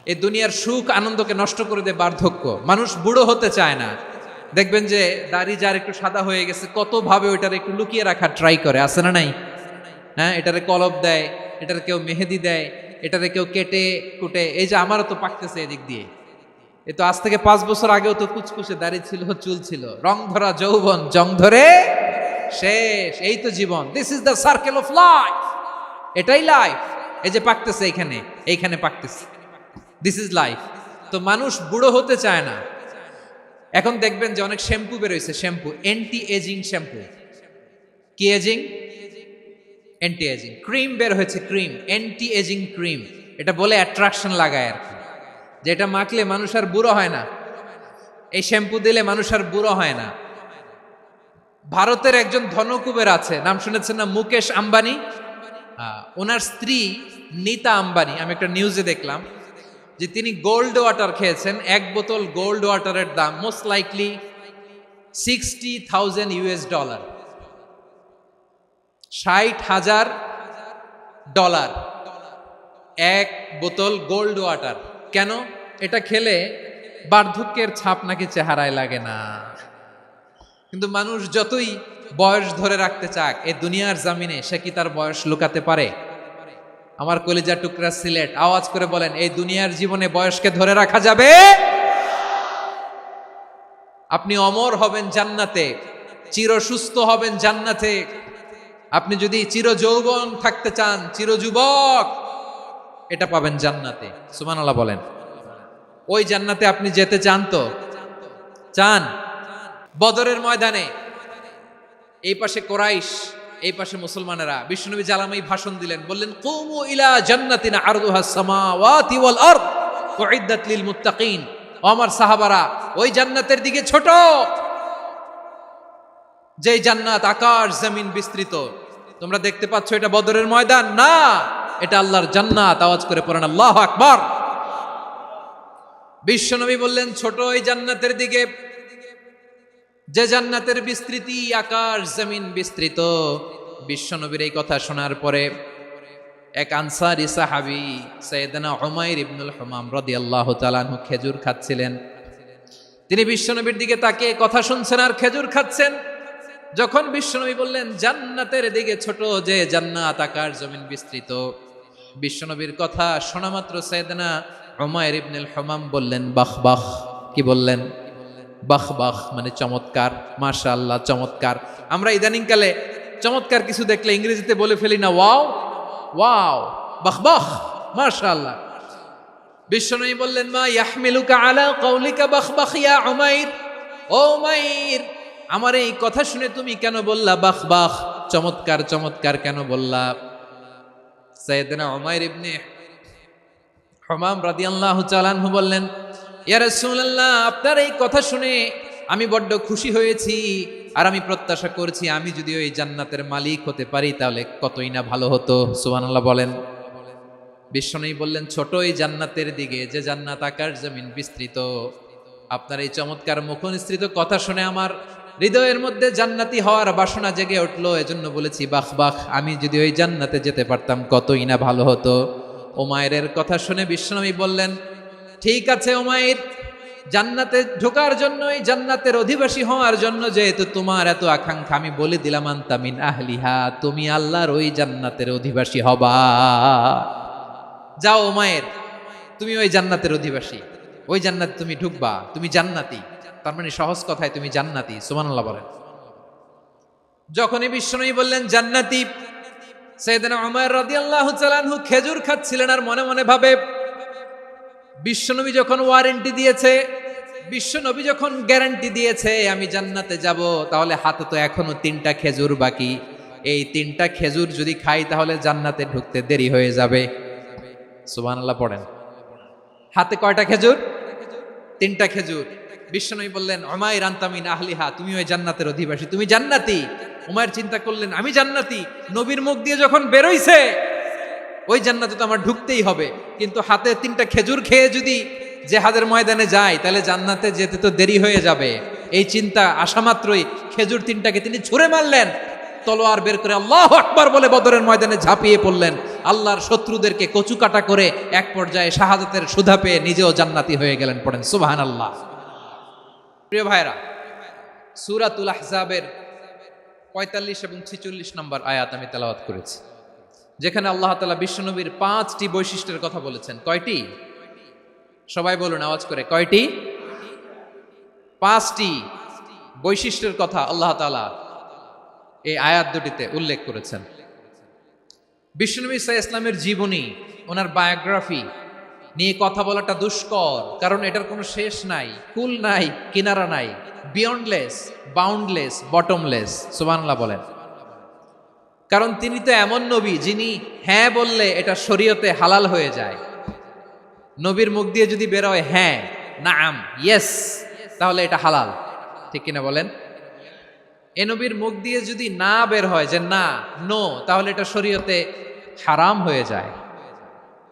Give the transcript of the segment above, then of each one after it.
এই দুনিয়ার সুখ আনন্দকে নষ্ট করে দেয় বার্ধক্য। মানুষ বুড়ো হতে চায় না। দেখবেন যে দাড়ি যার একটু সাদা হয়ে গেছে কত ভাবে ওইটার একটু লুকিয়ে রাখার ট্রাই করে, আছে না নাই? হ্যাঁ, এটারে কলপ দেয়, এটার কেউ মেহেদি দেয়, এটারে কেউ কেটে কুটে। এই যে আমারও তো পাকতেছে এদিক দিয়ে, এ তো আজ থেকে 5 বছর আগেও তো কুচকুচে দাড়ি ছিল, চুল ছিল, রং ধরা যৌবন জং ধরে শেষ। এই তো জীবন, this is the circle of life. এটাই লাইফ। এই যে পাকতেছে এইখানে পাকতেছে, দিস ইজ লাইফ। তো মানুষ বুড়ো হতে চায় না। এখন দেখবেন যে অনেক শ্যাম্পু বেরোইছে, শ্যাম্পু অ্যান্টি এজিং শ্যাম্পু। কি এজিং? Anti ageing. ক্রিম বের হয়েছে, ক্রিম অ্যান্টি এজিং ক্রিম। এটা বলে অ্যাট্রাকশন লাগায় আর কি, যে এটা মাখলে মানুষ আর বুড়ো হয় না, এই শ্যাম্পু দিলে মানুষ আর বুড়ো হয় না। ভারতের একজন ধনকুবের আছে, নাম শুনেছেন না? মুকেশ আম্বানি। ওনার স্ত্রী নীতা আম্বানি, আমি একটা নিউজে দেখলাম যে তিনি গোল্ড ওয়াটার খেয়েছেন। 1 বোতল গোল্ড ওয়াটারের দাম মোস্ট লাইকলি $60,000, $60,000 1 বোতল গোল্ড ওয়াটার। কেন? এটা খেলে বার্ধক্যের ছাপ নাকি চেহারায় লাগে না। কিন্তু মানুষ যতই বয়স ধরে রাখতে চাক এই দুনিয়ার জামিনে, সে কি তার বয়স লুকাতে পারে? আমার কলিজা টুকরা সিলেট, আওয়াজ করে বলেন, এই দুনিয়ার জীবনে বয়সকে ধরে রাখা যাবে? আপনি অমর হবেন জান্নাতে, চির সুস্থ হবেন জান্নাতে। আপনি যদি চির যৌবন থাকতে চান, চির যুবক, এটা পাবেন জান্নাতে। সুবহানাল্লাহ বলেন। ওই জান্নাতে আপনি যেতে চান তো? চান? বদরের ময়দানে এই পাশে কোরাইশ, এই পাশে মুসলমানেরা, বিশ্বনবী জালামাই ভাষণ দিলেন, বললেন কুমু ইলা জান্নাতিন আরদুহাস সামাওয়াতি ওয়াল আরদ উইদ্দাত লিল মুত্তাকিন। ও আমার সাহাবারা, ওই জান্নাতের দিকে ছোট, যেই জান্নাত আকাশ জমিন বিস্তৃত। তোমরা দেখতে পাচ্ছ এটা বদরের ময়দান না, এটা আল্লাহর জান্নাত। আওয়াজ করে পড়েন আল্লাহু আকবার। বিশ্বনবী বললেন ছোট ওই জান্নাতের দিকে, যে জান্নাতের বিস্তৃতি আকাশ জমিন বিস্তৃত। বিশ্বনবীর এই কথা শোনার পরে এক আনসারী সাহাবী সাইয়েদনা উমাইর ইবনুল হুমাম রাদিয়াল্লাহু তাআলা আনহু খেজুর খাচ্ছিলেন। তিনি বিশ্বনবীর দিকে তাকিয়ে কথা শুনছেন আর খেজুর খাচ্ছেন। যখন বিশ্বনবী বললেন জান্নাতের দিকে ছোট, যে জান্নাত আকাশ জমিন বিস্তৃত, বিশ্বনবীর কথা শোনা মাত্র সাইয়েদনা উমাইর ইবনুল হুমাম বললেন বাহ বাহ। কি বললেন? বাহ বাহ, মানে চমৎকার, মাশাআল্লাহ, চমৎকার। আমরা ইদানিংকালে চমৎকার কিছু দেখলে ইংরেজিতে বলে ফেলি না, ওয়াও ওয়াও, বাহ বাহ, মাশাআল্লাহ। বিশ্বনবী বললেন মা ইয়াহমিলুকা আলা কাউলিকা বাহ বাহ ইয়া উমাইর। ও উমাইর, আমার এই কথা শুনে তুমি কেন বললা বাহ বাহ, চমৎকার চমৎকার কেন বললা? সাইয়েদনা উমাইর ইবনে হুমাম রাদিয়াল্লাহু তাআলা আনহু বললেন ইয়া রাসূলুল্লাহ, আপনার এই কথা শুনে আমি বড্ড খুশি হয়েছি, আর আমি প্রত্যাশা করছি আমি যদি ওই জান্নাতের মালিক হতে পারি তাহলে কতই না ভালো হতো। সুবহানাল্লাহ বলেন। বিশ্বনবী বললেন ছোট এই জান্নাতের দিকে, যে জান্নাত আকাশ জমিন বিস্তৃত। আপনার এই চমৎকার মুখনিসৃত কথা শুনে আমার হৃদয়ের মধ্যে জান্নাতি হওয়ার বাসনা জেগে উঠলো, এজন্য বলেছি বাহ বাহ, আমি যদি ওই জান্নাতে যেতে পারতাম কতই না ভালো হতো। উমাইরের কথা শুনে বিশ্বনবী বললেন ঠিক আছে উমাইর, জান্নাতে ঢোকার জন্য, এই জান্নাতের অধিবাসী হওয়ার জন্য যেহেতু তোমার এত আকাঙ্ক্ষা, আমি বলে দিলাম আনতা মিন আহলিহা, তুমি আল্লাহর ওই জান্নাতের অধিবাসী হবা। যাও উমাইর, তুমি ওই জান্নাতের অধিবাসী, ওই জান্নাতে তুমি ঢুকবা, তুমি জান্নাতি। তার মানে সহজ কথায় তুমি জান্নাতি। সুবহানাল্লাহ বলেন। যখনই বিশ্বনবী বললেন জান্নাতি, সাইয়েদনা উমাইর রাদিয়াল্লাহু তাআলা আনহু খেজুর খাচ্ছিলেন আর মনে মনে ভাবে বিশ্বনবী যখন ওয়ারেন্টি দিয়েছে, বিশ্বনবী যখন গ্যারান্টি দিয়েছে আমি জান্নাতে যাব, তাহলে হাতে তো এখনো 3টা খেজুর বাকি। এই 3টা খেজুর যদি খাই তাহলে জান্নাতে ঢুকতে দেরি হয়ে যাবে। সুবহানাল্লাহ পড়েন। হাতে কয়টা খেজুর? 3টা খেজুর। বিশ্বনবী বললেন উমাইর আনতা মিন আহলিহা, তুমি ওই জান্নাতের অধিবাসী, তুমি জান্নাতি। উমাইর চিন্তা করলেন আমি জান্নাতি, নবীর মুখ দিয়ে যখন বেরোইছে ওই জান্নাতে তো আমার ঢুকতেই হবে, কিন্তু হাতে 3টা খেজুর খেয়ে যদি জিহাদের ময়দানে যাই তাহলে জান্নাতে যেতে তো দেরি হয়ে যাবে। এই চিন্তা আসা মাত্রই খেজুর 3টাকে তিনি ছুঁড়ে মারলেন, তলোয়ার বের করে আল্লাহু আকবার বলে বদরের ময়দানে ঝাঁপিয়ে পড়লেন। আল্লাহর শত্রুদেরকে কচুকাটা করে এক পর্যায়ে শাহাদাতের সুধা পেয়ে নিজেও জান্নাতি হয়ে গেলেন। পড়েন সুবহানাল্লাহ। প্রিয় ভাইরা, সূরাতুল আহজাবের ৪৫ এবং ৪৬ নম্বর আয়াত আমি তেলাওয়াত করেছি, যেখানে আল্লাহ তাআলা বিশ্বনবীর ৫টি বৈশিষ্ট্যের কথা বলেছেন। কয়টি? সবাই বলুন আওয়াজ করে, কয়টি? ৫টি বৈশিষ্ট্যের কথা আল্লাহ তাআলা এই আয়াত দুটিতে উল্লেখ করেছেন। বিশ্বনবী সাল্লাল্লাহু আলাইহি ইসলামের জীবনী, ওনার বায়োগ্রাফি নিয়ে কথা বলাটা দুষ্কর, কারণ এটার কোনো শেষ নাই, কুল নাই, কিনারা নাই, বিয়ন্ডলেস, বাউন্ডলেস, বটমলেস। সুবহানাল্লাহ বলেন। কারণ তিনি তো এমন নবী যিনি হ্যাঁ বললে এটা শরীয়তে হালাল হয়ে যায়। নবীর মুখ দিয়ে যদি বের হয় হ্যাঁ, নাম, ইয়েস, তাহলে এটা হালাল। ঠিক কিনা বলেন? এ নবীর মুখ দিয়ে যদি না বের হয় যে না, নো, তাহলে এটা শরীয়তে হারাম হয়ে যায়।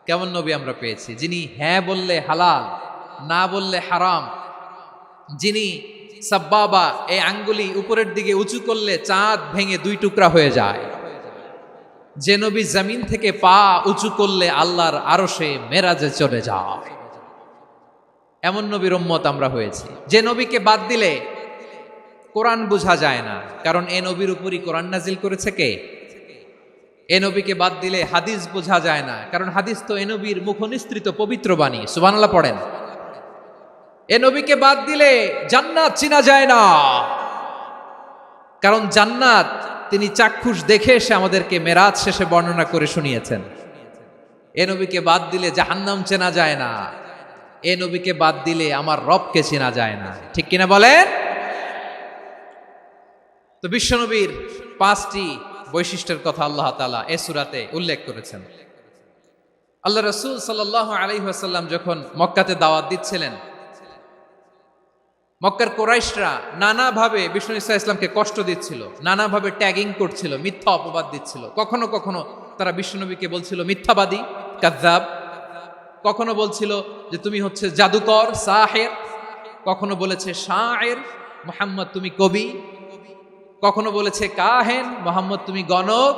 কেমন নবী আমরা পেয়েছি, যিনি হ্যাঁ বললে হালাল, না বললে হারাম, যিনি সাব্বাবা, এই আঙ্গুলি উপরের দিকে উঁচু করলে চাঁদ ভেঙে 2 টুকরা হয়ে যায়, যে নবী জমিন থেকে পা উঁচু করলে আল্লাহর আরশে মেরাজে চলে যায়, এমন নবীর উম্মত আমরা হয়েছি। যে নবীকে বাদ দিলে কোরআন বোঝা যায় না, কারণ এ নবীর উপরই কোরআন নাজিল করেছে কে? এ নবীকে বাদ দিলে হাদিস বোঝা যায় না, কারণ হাদিস তো এ নবীর মুখনিসৃত পবিত্র বাণী। সুবহানাল্লাহ পড়েন। এ নবীকে বাদ দিলে জান্নাত চিনা যায় না, কারণ জান্নাত তিনি চাক্ষুষ দেখে এসে আমাদেরকে মেরাজ শেষে বর্ণনা করে শুনিয়েছেন। এ নবীকে বাদ দিলে জাহান্নাম চেনা যায় না, এ নবীকে বাদ দিলে আমার রবকে চেনা যায় না। ঠিক কিনা বলেন? তো বিশ্বনবীর 5টি বৈশিষ্ট্যের কথা আল্লাহ তাআলা এই সূরাতে উল্লেখ করেছেন। আল্লাহ রাসূল সাল্লাল্লাহু আলাইহি ওয়াসাল্লাম যখন মক্কাতে দাওয়াত দিচ্ছিলেন, মক্কার কুরাইশরা নানাভাবে বিষ্ণু ঈসা ইসলামকে কষ্ট দিচ্ছিল, নানাভাবে ট্যাগিং করছিল, মিথ্যা অপবাদ দিচ্ছিল। কখনো কখনো তারা বিশ্বনবীকে বলছিল মিথ্যাবাদী, কাযযাব। কখনো বলছিল যে তুমি হচ্ছে জাদুকর, সাহির। কখনো বলেছে শায়ের, মুহাম্মদ তুমি কবি। কখনো বলেছে কাহেন, মুহাম্মদ তুমি গণক।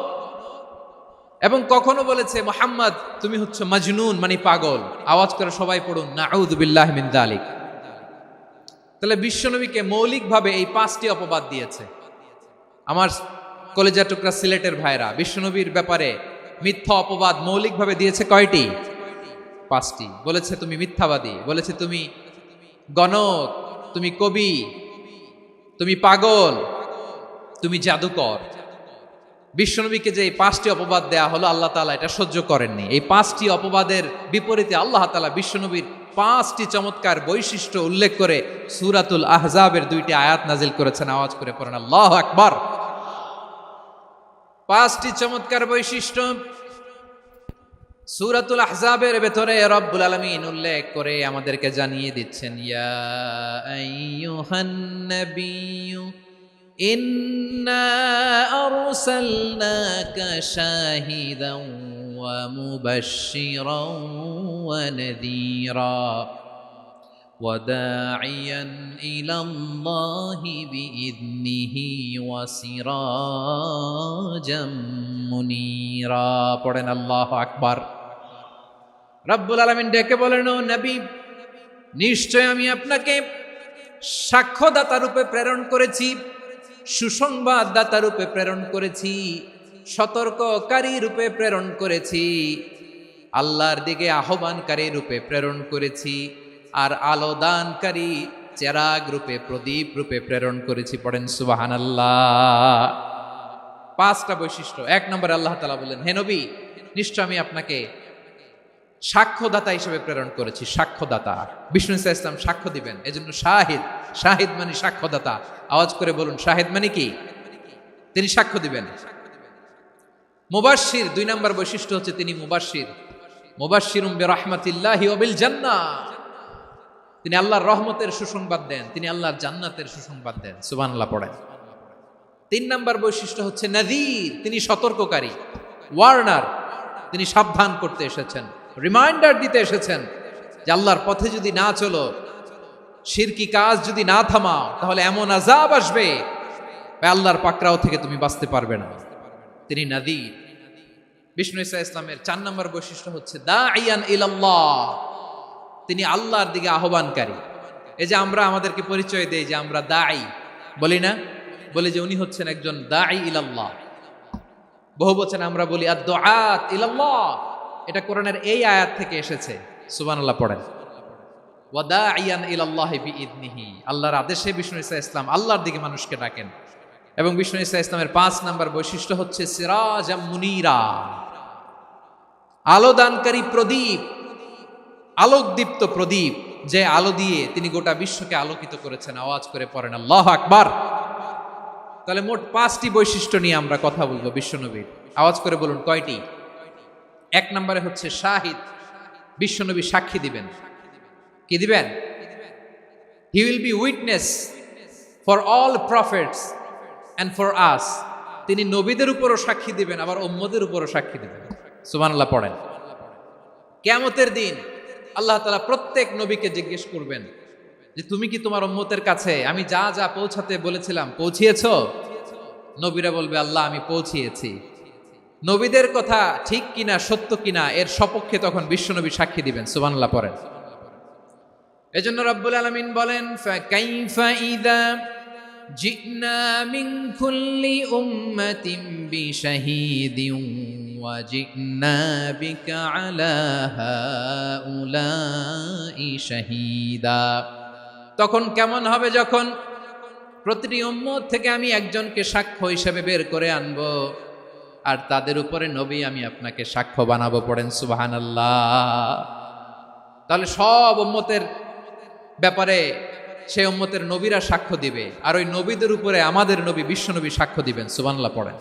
এবং কখনো বলেছে মুহাম্মদ তুমি হচ্ছে মাজনুন, মানে পাগল। আওয়াজ করে সবাই পড়ুন নাউযু বিল্লাহি মিন যালিক। তাহলে বিশ্বনবীকে মৌলিকভাবে এই 5টি অপবাদ দিয়েছে। আমার কলেজা টুকরা সিলেটের ভাইরা, বিশ্বনবীর ব্যাপারে মিথ্যা অপবাদ মৌলিকভাবে দিয়েছে কয়টি? 5টি। বলেছে তুমি মিথ্যাবাদী, বলেছে তুমি গণক, তুমি কবি, তুমি পাগল, তুমি জাদুকর। বিশ্বনবীকে যে এই 5টি অপবাদ দেয়া হলো, আল্লাহ তাআলা এটা সহ্য করেননি। এই 5টি অপবাদের বিপরীতে আল্লাহ তাআলা বিশ্বনবীর 5টি চমৎকার বৈশিষ্ট্য উল্লেখ করে সূরাতুল আহজাবের 2টি আয়াত নাজিল করেছেন। আওয়াজ করে পড়েন আল্লাহু আকবার। 5টি চমৎকার বৈশিষ্ট্য সূরাতুল আহজাবের ভেতরে রব্বুল আলামিন উল্লেখ করে আমাদেরকে জানিয়ে দিচ্ছেন, ইয়া আইয়ুহান নাবিয়্যু ইন্না আরসালনাকা শাহিদান ওয়া মুবাশশিরান ওয়া নাযীরা ওয়া দাঈয়ান ইলাল্লাহি বিইذনিহি ওয়া সিরাজাম মুনীরা। পড়েন আল্লাহু আকবার। রব্বুল আলামিন ডেকে বলেন, ও নবী, নিশ্চয় আমি আপনাকে সাক্ষ্যদাতা রূপে প্রেরণ করেছি, সুসংবাদদাতা রূপে প্রেরণ করেছি, সতর্ককারী রূপে প্রেরণ করেছি, আল্লাহর দিকে আহ্বানকারী রূপে প্রেরণ করেছি, আর আলো দানকারী চেরাগ রূপে, প্রদীপ রূপে প্রেরণ করেছি। পড়েন সুবহানাল্লাহ। 5টা বৈশিষ্ট্য। 1 নম্বরে আল্লাহ তাআলা বলেন, হে নবী, নিশ্চয় আমি আপনাকে সাক্ষ্যদাতা হিসেবে প্রেরণ করেছি। সাক্ষ্যদাতা, বিষ্ণু ঈসা ইসলাম সাক্ষ্য দিবেন, এজন্য শাহিদ। শাহিদ মানে সাক্ষ্যদাতা। আওয়াজ করে বলুন, শাহিদ মানে কি? তিনি সাক্ষ্য দিবেন। মুবাশশির, 2 নম্বর বৈশিষ্ট্য হচ্ছে তিনি মুবাশশির। মুবাশশিরুম বিরাহমাতিল্লাহি ওয়া বিল জান্নাহ। তিনি আল্লাহর রহমতের সুসংবাদ দেন, তিনি আল্লাহর জান্নাতের সুসংবাদ দেন। সুবহানাল্লাহ পড়েন। 3 নম্বর বৈশিষ্ট্য হচ্ছে নাযীর, তিনি সতর্ককারী, ওয়ার্নার। তিনি সাবধান করতে এসেছেন, রিমাইন্ডার দিতে এসেছেন যে আল্লাহর পথে যদি না চলো, শিরকি কাজ যদি না থামাও, তাহলে এমন আযাব আসবে আল্লাহর পাকড়াও থেকে তুমি বাঁচতে পারবে না। তিনি নাযীর। বিষ্ণু ঈসা ইসলামের 4 নম্বর বৈশিষ্ট্য হচ্ছে দাঈয়ান ইলাল্লাহ, তিনি আল্লাহর দিকে আহ্বানকারী। এই যে আমরা আমাদেরকে পরিচয় দেই যে আমরা দাঈ, বলি না? বলি যে উনি হচ্ছেন একজন দাঈ ইলাল্লাহ। বহু বচনে আমরা বলি আদ-দুআত ইলাল্লাহ, এটা কোরআনের এই আয়াত থেকে এসেছে। সুবহানাল্লাহ পড়েন। ওয়া দাঈয়ান ইলাল্লাহি বিইذনিহি, আল্লাহর আদেশে বিষ্ণু ঈসা ইসলাম আল্লাহর দিকে মানুষকে ডাকেন। এবং বিষ্ণু ঈসা ইসলামের 5 নম্বর বৈশিষ্ট্য হচ্ছে সিরাজাম মুনীরা, আলোদানকারী প্রদীপ, আলোকদীপ্ত প্রদীপ, যে আলো দিয়ে তিনি গোটা বিশ্বকে আলোকিত করেছেন। আওয়াজ করে পড়েন আল্লাহু আকবার। তাহলে মোট 5টি বৈশিষ্ট্য নিয়ে আমরা কথা বলবো বিশ্বনবীর। আওয়াজ করে বলুন কয়টি? 1 নম্বরে হচ্ছে শাহিদ, বিশ্বনবী সাক্ষী দিবেন। কি দিবেন? He will be witness for all prophets and for us, তিনি নবীদের উপরও সাক্ষী দিবেন, আবার উম্মতের উপরও সাক্ষী দিবেন। সুবহানাল্লাহ পড়েন। কিয়ামতের দিন আল্লাহ তাআলা প্রত্যেক নবীকে জিজ্ঞেস করবেন যে তুমি কি তোমার উম্মতের কাছে আমি যা যা পৌঁছাতে বলেছিলাম পৌঁছিয়েছো? নবীরা বলবে আল্লাহ আমি পৌঁছিয়েছি। নবীদের কথা ঠিক কিনা, সত্য কিনা, এর সপক্ষে তখন বিশ্বনবী সাক্ষী দিবেন। সুবহানাল্লাহ পড়েন। এজন্য রব্বুল আলামিন বলেন ফাকাইফা ইযা জিনা মিন কুল্লি উম্মাতিন বিশাহীদিন ওয়া জিনা বিকা আলা হাউলাই শাহীদা, তখন কেমন হবে যখন প্রতিটি উম্মত থেকে আমি একজনকে সাক্ষ্য হিসেবে বের করে আনবো, আর তাদের উপরে নবী আমি আপনাকে সাক্ষ্য বানাবো। পড়েন সুবহানাল্লাহ। তাহলে সব উম্মতের ব্যাপারে সেই উম্মতের নবীরা সাক্ষ্য দিবে, আর ওই নবীদের উপরে আমাদের নবী বিশ্বনবী সাক্ষ্য দিবেন। সুবহানাল্লাহ পড়েন।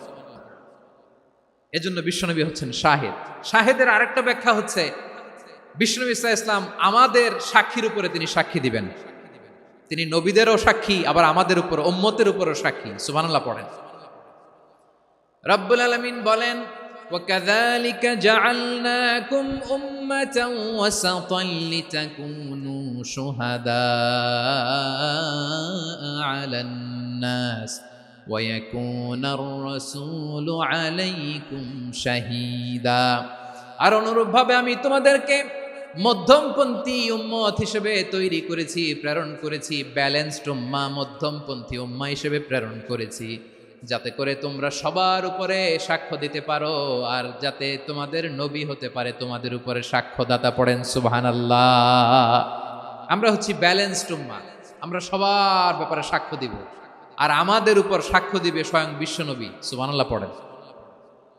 এজন্য বিশ্বনবী হচ্ছেন শাহিদ। শাহিদের আরেকটা ব্যাখ্যা হচ্ছে বিশ্বনবী সাল্লাল্লাহু আলাইহি ওয়াসাল্লাম আমাদের সাক্ষীর উপরে তিনি সাক্ষী দিবেন। তিনি নবীদেরও সাক্ষী, আবার আমাদের উপর উম্মতের উপরও সাক্ষী। সুবহানাল্লাহ পড়েন। রব্বুল আলামিন বলেন وَكَذَلِكَ جَعَلْنَاكُمْ أُمَّةً وَسَطًا لِتَكُونُوا شُهَدَاءَ عَلَى النَّاسِ وَيَكُونَ الرَّسُولُ عَلَيْكُمْ شَهِيدًا, আর অনুরূপভাবে আমি তোমাদেরকে মধ্যমপন্থী উম্মত হিসেবে তৈরি করেছি, প্রেরণ করেছি। ব্যালেন্সড উম্মাহ, মধ্যমপন্থী উম্মাহ হিসেবে প্রেরণ করেছি, যাতে করে তোমরা সবার উপরে সাক্ষ্য দিতে পারো, আর যাতে তোমাদের নবী হতে পারে তোমাদের উপরে সাক্ষ্যদাতা। পড়েন সুবহানাল্লাহ। আমরা হচ্ছি ব্যালেন্সড উম্মাহ, আমরা সবার ব্যাপারে সাক্ষ্য দিব, আর আমাদের উপর সাক্ষ্য দিবে স্বয়ং বিশ্বনবী। সুবহানাল্লাহ পড়েন।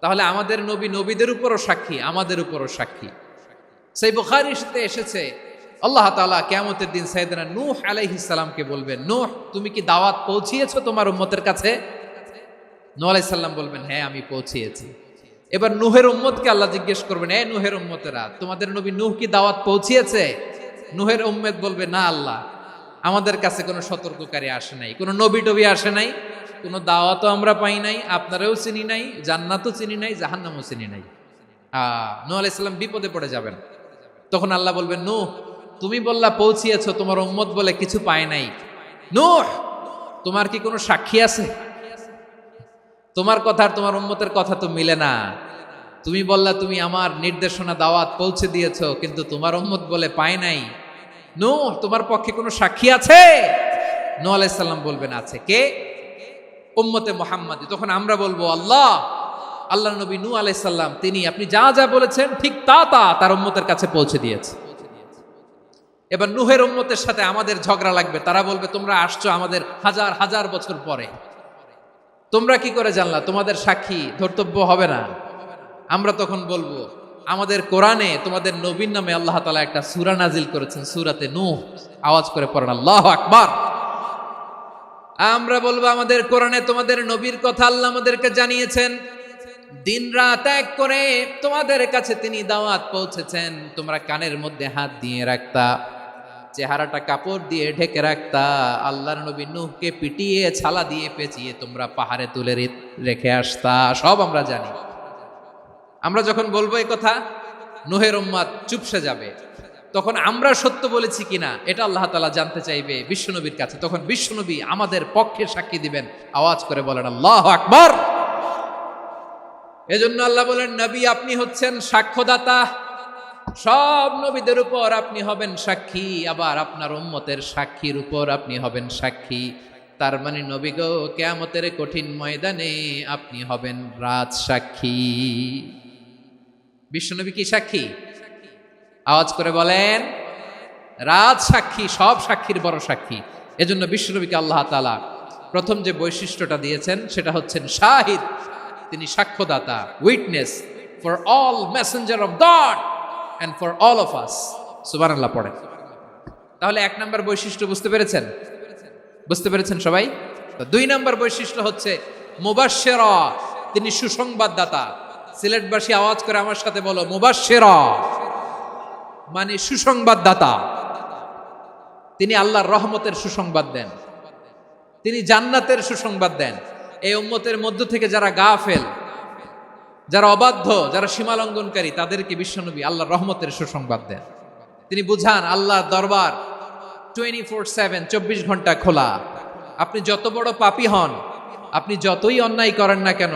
তাহলে আমাদের নবী নবীদের উপরও সাক্ষী, আমাদের উপরও সাক্ষী। সেই বুখারীতে এসেছে আল্লাহ তাআলা কিয়ামতের দিন সাইয়েদনা নূহ আলাইহিস সালামকে বলবেন, নূহ তুমি কি দাওয়াত পৌঁছিয়েছো তোমার উম্মতের কাছে? নূহ আলাইহিস সালাম বলবেন হ্যাঁ আমি পৌঁছিয়েছি। এবার নূহের উম্মতকে আল্লাহ জিজ্ঞেস করবেন, এ নূহের উম্মতেরা তোমাদের নবী নূহ কি দাওয়াত পৌঁছিয়েছে? নূহের উম্মত বলবে না আল্লাহ, আমাদের কাছে কোনো সতর্ককারী আসে নাই, কোনো নবী টবি আসে নাই, কোনো দাওয়াতও আমরা পাই নাই, আপনারাও চিনি নাই, জান্নাতও চিনি নাই, জাহান্নামও চিনি নাই। নূহ আলাইহিস সালাম বিপদে পড়ে যাবেন। তখন আল্লাহ বলবেন নূহ তুমি বললা পৌঁছিয়েছো, তোমার উম্মত বলে কিছু পায় নাই। নূহ তোমার কি কোনো সাক্ষী আছে? তোমার কথা আর তোমার উম্মতের কথা তো মিলে না। তুমি বললা তুমি আমার নির্দেশনা দাওয়াত পৌঁছে দিয়েছো, কিন্তু তোমার উম্মত বলে পায় নাই। নূহ তোমার পক্ষে কোনো সাক্ষী আছে? নূহ আলাইহিস সালাম বলবেন আছে। কে? উম্মতে মুহাম্মাদি। তখন আমরা বলবো আল্লাহ, আল্লাহর নবী নূহ আলাইহিস সালাম তিনি আপনি যা যা বলেছেন ঠিক তা তা তার উম্মতের কাছে পৌঁছে দিয়েছে। এবার নূহের উম্মতের সাথে আমাদের ঝগড়া লাগবে। তারা বলবে তোমরা আসছো আমাদের হাজার হাজার বছর পরে, তোমরা কি করে জানলা? তোমাদের সাক্ষী ধর্তব্য হবে না। আমরা তখন বলবো আমাদের কোরআনে তোমাদের নবীর নামে আল্লাহ তাআলা একটা সূরা নাজিল করেছেন, সূরাতে নূহ। আওয়াজ করে পড়েন আল্লাহু আকবার। আমরা বলবো আমাদের কোরআনে তোমাদের নবীর কথা আল্লাহ আমাদেরকে জানিয়েছেন, দিন রাত এক করে তোমাদের কাছে তিনি দাওয়াত পৌঁছেছেন। তোমরা কানের মধ্যে হাত দিয়ে রাখতা, চেহারাটা কাপড় দিয়ে ঢেকে রাখতা, আল্লাহর নবী নূহকে পিটিয়ে ছালা দিয়ে পেঁচিয়ে তোমরা পাহাড়ে তুলে রেখে আসতা। সব আমরা জানি। আমরা যখন বলবো এই কথা, নূহের উম্মত চুপসে যাবে। তখন আমরা সত্য বলেছি কিনা এটা আল্লাহ তাআলা জানতে চাইবে বিশ্বনবীর কাছে। তখন বিশ্বনবী আমাদের পক্ষে সাক্ষী দিবেন। আওয়াজ করে বলেন আল্লাহু আকবার। এজন্য আল্লাহ বলেন, নবী আপনি হচ্ছেন সাক্ষ্যদাতা, সব নবীদের উপর আপনি হবেন সাক্ষী, আবার আপনার উম্মতের সাক্ষীর উপর আপনি হবেন সাক্ষী। তার মানে নবী গো, কিয়ামতের কঠিন ময়দানে আপনি হবেন রাজ সাক্ষী। বিশ্বনবী কি সাক্ষী? আওয়াজ করে বলেন রাজ সাক্ষী, সব সাক্ষীর বড় সাক্ষী। এজন্য বিশ্বনবীকে আল্লাহ তাআলা প্রথম যে বৈশিষ্ট্যটা দিয়েছেন সেটা হচ্ছেন শাহিদ। তিনি সাক্ষ্যদাতা, witness for all messenger of God and for all of us। সুবহানাল্লাহ পড়েন। তাহলে এক নাম্বার বৈশিষ্ট্য বুঝতে পেরেছেন? বুঝতে পেরেছেন সবাই? তো দুই নাম্বার বৈশিষ্ট্য হচ্ছে মুবাশশিরা, তিনি সুসংবাদদাতা। সিলেটবাসী আওয়াজ করে আমার সাথে বলো, মুবাশশিরা মানে সুসংবাদদাতা। তিনি আল্লাহর রহমতের সুসংবাদ দেন, তিনি জান্নাতের সুসংবাদ দেন। এই উম্মতের মধ্য থেকে যারা গাফেল, যারা অবাধ্য, যারা সীমালঙ্ঘনকারী, তাদেরকে বিশ্বনবী আল্লাহর রহমতের সুসংবাদ দেন। তিনি বুঝান আল্লাহর দরবার 24/7, 24 ঘন্টা খোলা। আপনি যত বড় পাপী হন, আপনি যতই অন্যায় করেন না কেন,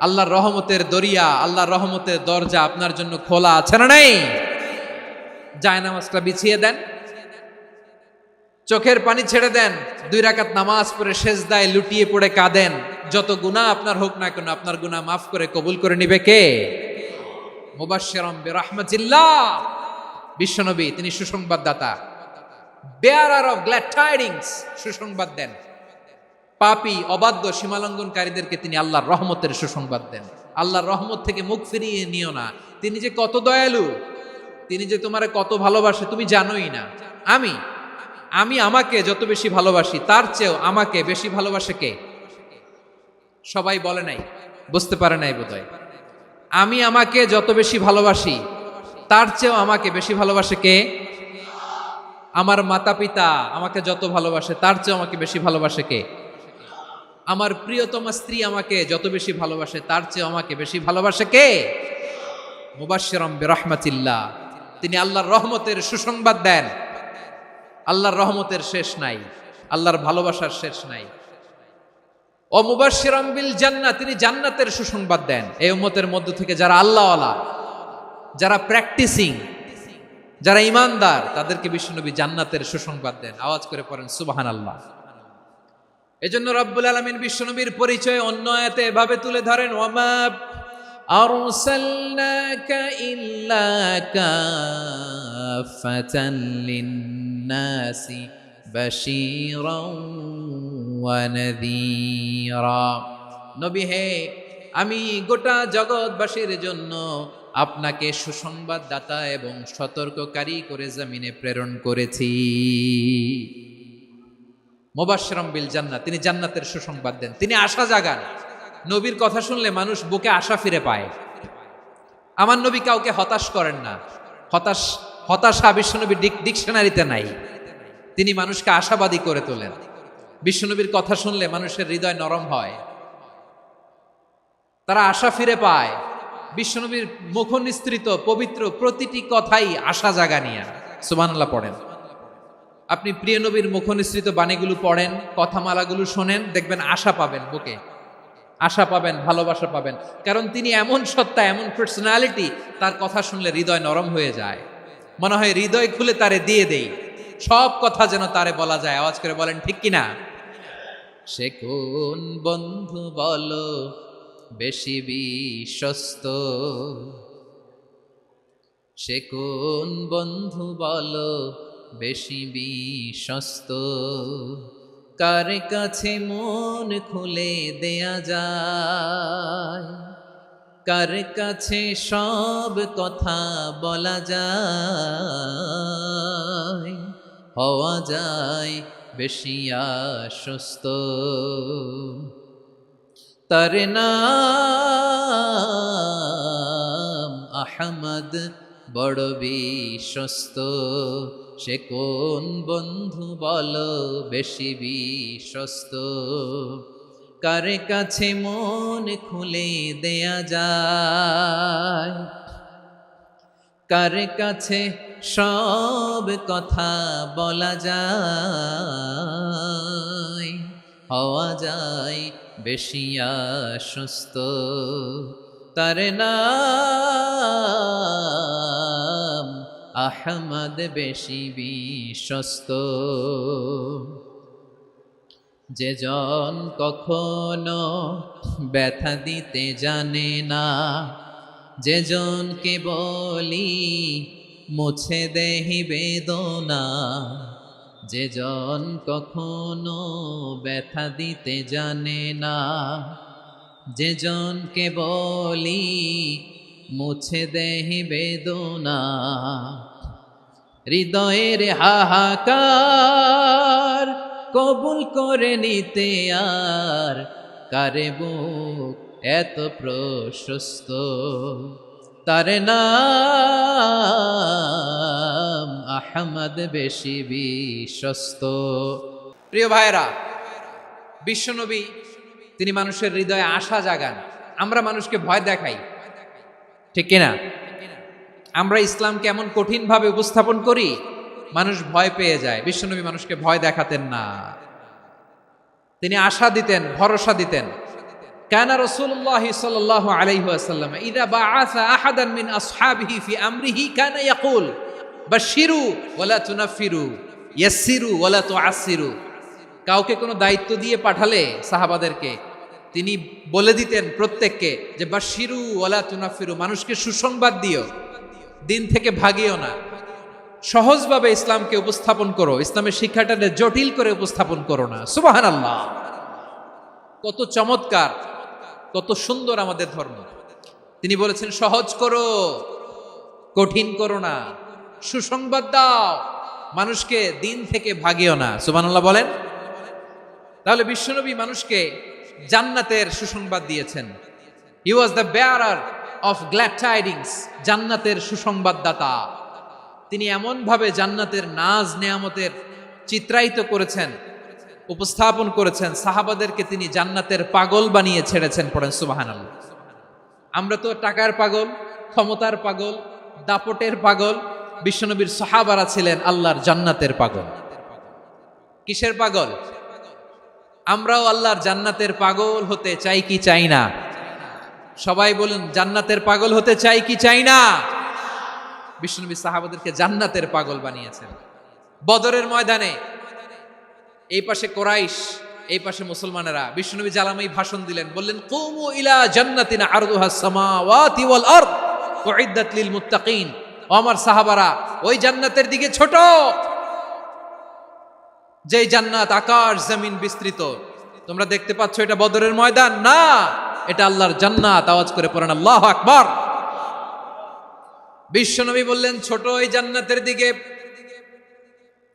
আল্লাহর রহমতের দরিয়া, আল্লাহর রহমতের দরজা আপনার জন্য খোলা আছে না নাই? জায়নামাজটা বিছিয়ে দেন, চোখের পানি ছেড়ে দেন, 2 রাকাত নামাজ পড়ে সেজদায় লুটিয়ে পড়ে কাঁদেন। যত গুনাহ আপনার হোক না কেন, আপনার গুনাহ মাফ করে কবুল করে নিবে কে? মুবাশশিরাম বিরাহমাতিল্লাহ। বিশ্বনবী তিনি সুসংবাদদাতা, বেয়ারার অফ গ্ল্যাড টাইডিংস, সুসংবাদ দেন। পাপী, অবাধ্য, সীমালঙ্ঘনকারীদেরকে তিনি আল্লাহর রহমতের সুসংবাদ দেন। আল্লাহর রহমত থেকে মুখ ফিরিয়ে নিও না। তিনি যে কত দয়ালু, তিনি যে তোমারে কত ভালোবাসে তুমি জানোই না। আমি আমাকে যত বেশি ভালোবাসি, তার চেয়েও আমাকে বেশি ভালোবাসে কে? সবাই বলে নাই, বুঝতে পারে নাই বোধহয়। আমি আমাকে যত বেশি ভালোবাসি, তার চেয়েও আমাকে বেশি ভালোবাসে কে? আমার মাতা পিতা আমাকে যত ভালোবাসে, তার চেয়েও আমাকে বেশি ভালোবাসে কে? আমার প্রিয়তমা স্ত্রী আমাকে যত বেশি ভালোবাসে, তার চেয়েও আমাকে বেশি ভালোবাসে কে? মুবাশশিরাম বিরাহমাতিল্লাহ, তিনি আল্লাহর রহমতের সুসংবাদ দেন। আল্লাহর রহমতের শেষ নাই, আল্লাহর ভালোবাসার শেষ নাই। ও মুবাশশিরাম বিল জান্নাহ, তিনি জান্নাতের সুসংবাদ দেন। এই উম্মতের মধ্য থেকে যারা আল্লাহওয়ালা, যারা প্র্যাকটিসিং, যারা ঈমানদার, তাদেরকে বিশ্বনবী জান্নাতের সুসংবাদ দেন। আওয়াজ করে পড়েন সুবহানাল্লাহ। এজন্য রব্বুল আলামিন বিশ্বনবীর পরিচয় অন্য আয়াতে এভাবে তুলে ধরেন, ওয়ামা আরসালনাকা ইল্লা কাফাতান লিন-নাসি বাশীরাও ওয়া নাযীরা। নবী হে, আমি গোটা জগৎবাসীর জন্য আপনাকে সুসংবাদদাতা এবং সতর্ককারী করে জমিনে প্রেরণ করেছি। মুবাশশিরাম বিল জান্নাহ, তিনি জান্নাতের সুসংবাদ দেন, তিনি আশা জাগান। নবীর কথা শুনলে মানুষ বুকে আশা ফিরে পায়। আমার নবী কাউকে হতাশ করেন না। হতাশা বিশ্বনবীর ডিকশনারিতে নাই। তিনি মানুষকে আশাবাদী করে তোলেন। বিশ্বনবীর কথা শুনলে মানুষের হৃদয় নরম হয়, তারা আশা ফিরে পায়। বিশ্বনবীর মুখ নিঃসৃত পবিত্র প্রতিটি কথাই আশা জাগানিয়া। সুবহানাল্লাহ পড়েন। আপনি প্রিয় নবীর মুখ নিঃসৃত বাণীগুলো পড়েন, কথামালাগুলো শোনেন, দেখবেন আশা পাবেন, বুকে আশা পাবেন, ভালোবাসা পাবেন। কারণ তিনি এমন সত্তা, এমন পার্সোনালিটি, তার কথা শুনলে হৃদয় নরম হয়ে যায়। মনে হয় হৃদয় খুলে তারে দিয়ে দেই, সব কথা যেন তারে বলা যায়। আওয়াজ করে বলেন ঠিক কিনা? সে কোন বন্ধু বলো বেশি বিশ্বস্ত, সে কোন বন্ধু বলো বেশি বিশ্বস্ত, কার কাছে মন খুলে দেয়া যায়, কার কাছে সব কথা বলা যায়, হওয়া যায় বেশি আশ্বস্ত। তার নাম আহমদ, বড় বিশ্বস্ত। সে কোন বন্ধু বলো বেশি বিশ্বস্ত, কার কাছে মন খুলে দেয়া যায়, কার কাছে সব কথা বলা যায়, হওয়া যায় বেশি আশ্বস্ত, তার নাম আহমদ বেশি বিশ্বস্ত। যে জন কখনো ব্যথা দিতে জানে না, যে জনকে বলি মুছে দেহি বেদনা, যে জন কখনো ব্যথা দিতে জানে না, যে জনকে বলি মুছে দেহি বেদনা, হৃদয়ের হাহাকার কবুল করে নিতে আর কারে বুক এত প্রশস্ত, তার নাম আহমদ বেশি বিশ্বস্ত। প্রিয় ভাইরা, বিশ্বনবী তিনি মানুষের হৃদয়ে আশা জাগান। আমরা মানুষকে ভয় দেখাই, ঠিক কিনা? আমরা ইসলামকে এমন কঠিন ভাবে উপস্থাপন করি, মানুষ ভয় পেয়ে যায়। বিশ্বনবী মানুষকে ভয় দেখাতেন না, তিনি আশা দিতেন, ভরসা দিতেন। কানা রাসূলুল্লাহ সাল্লাল্লাহু আলাইহি ওয়াসাল্লাম ইযা বাআসা আহাদান মিন আসহাবিহি ফি আমরিহি কানা ইয়াকুল বাশশিরু ওয়ালা তুনাফিরু ইয়াসসিরু ওয়ালা তুআসসিরু। কাউকে কোনো দায়িত্ব দিয়ে পাঠালে সাহাবাদেরকে তিনি বলে দিতেন প্রত্যেককে যে বাশশিরু ওয়ালা তুনাফিরু, মানুষকে সুসংবাদ দিও, দিন থেকে ভাগিও না, সহজভাবে ইসলামকে উপস্থাপন করো, ইসলামের শিক্ষাটাকে জটিল করে উপস্থাপন করো না। সুবহানাল্লাহ, কত চমৎকার, কত সুন্দর আমাদের ধর্ম। তিনি বলেছেন সহজ করো, কঠিন করো না, সুসংবাদ দাও, মানুষকে দিন থেকে ভাগিও না। সুবহানাল্লাহ বলেন। তাহলে বিশ্বনবী মানুষকে জান্নাতের সুসংবাদ দিয়েছেন। He was the bearer of glad tidings, জান্নাতের সুসংবাদদাতা। তিনি এমন ভাবে জান্নাতের নাজ নেয়ামতের চিত্রায়িত করেছেন, উপস্থাপন করেছেন, সাহাবাদেরকে তিনি জান্নাতের পাগল বানিয়ে ছেড়েছেন। পড়েন সুবহানাল্লাহ। আমরা তো টাকার পাগল, ক্ষমতার পাগল, দাপটের পাগল। বিশ্বনবীর সাহাবারা ছিলেন আল্লাহর জান্নাতের পাগল। কিসের পাগল? আমরাও আল্লাহর জান্নাতের পাগল হতে চাই কি চাই না? সবাই বলুন, জান্নাতের পাগল হতে চাই কি চাই না? বিশ্বনবী সাহাবাদেরকে জান্নাতের পাগল বানিয়েছেন। বদরের ময়দানে এই পাশে কোরাইশ, এই পাশে মুসলমানেরা। বিশ্বনবী জালামাই ভাষণ দিলেন, বললেন কুমু ইলা জান্নাতিন আরদুহাস সামাওয়াতি ওয়াল আরদ উইদ্দাত লিল মুত্তাকিন। ও আমার সাহাবারা, ওই জান্নাতের দিকে ছোট, যেই জান্নাত আকাশ জমিন বিস্তৃত। তোমরা দেখতে পাচ্ছ এটা বদরের ময়দান না, এটা আল্লাহর জান্নাত। আওয়াজ করে পড়েন আল্লাহু আকবার। বিশ্বনবী বললেন ছোট ওই জান্নাতের দিকে,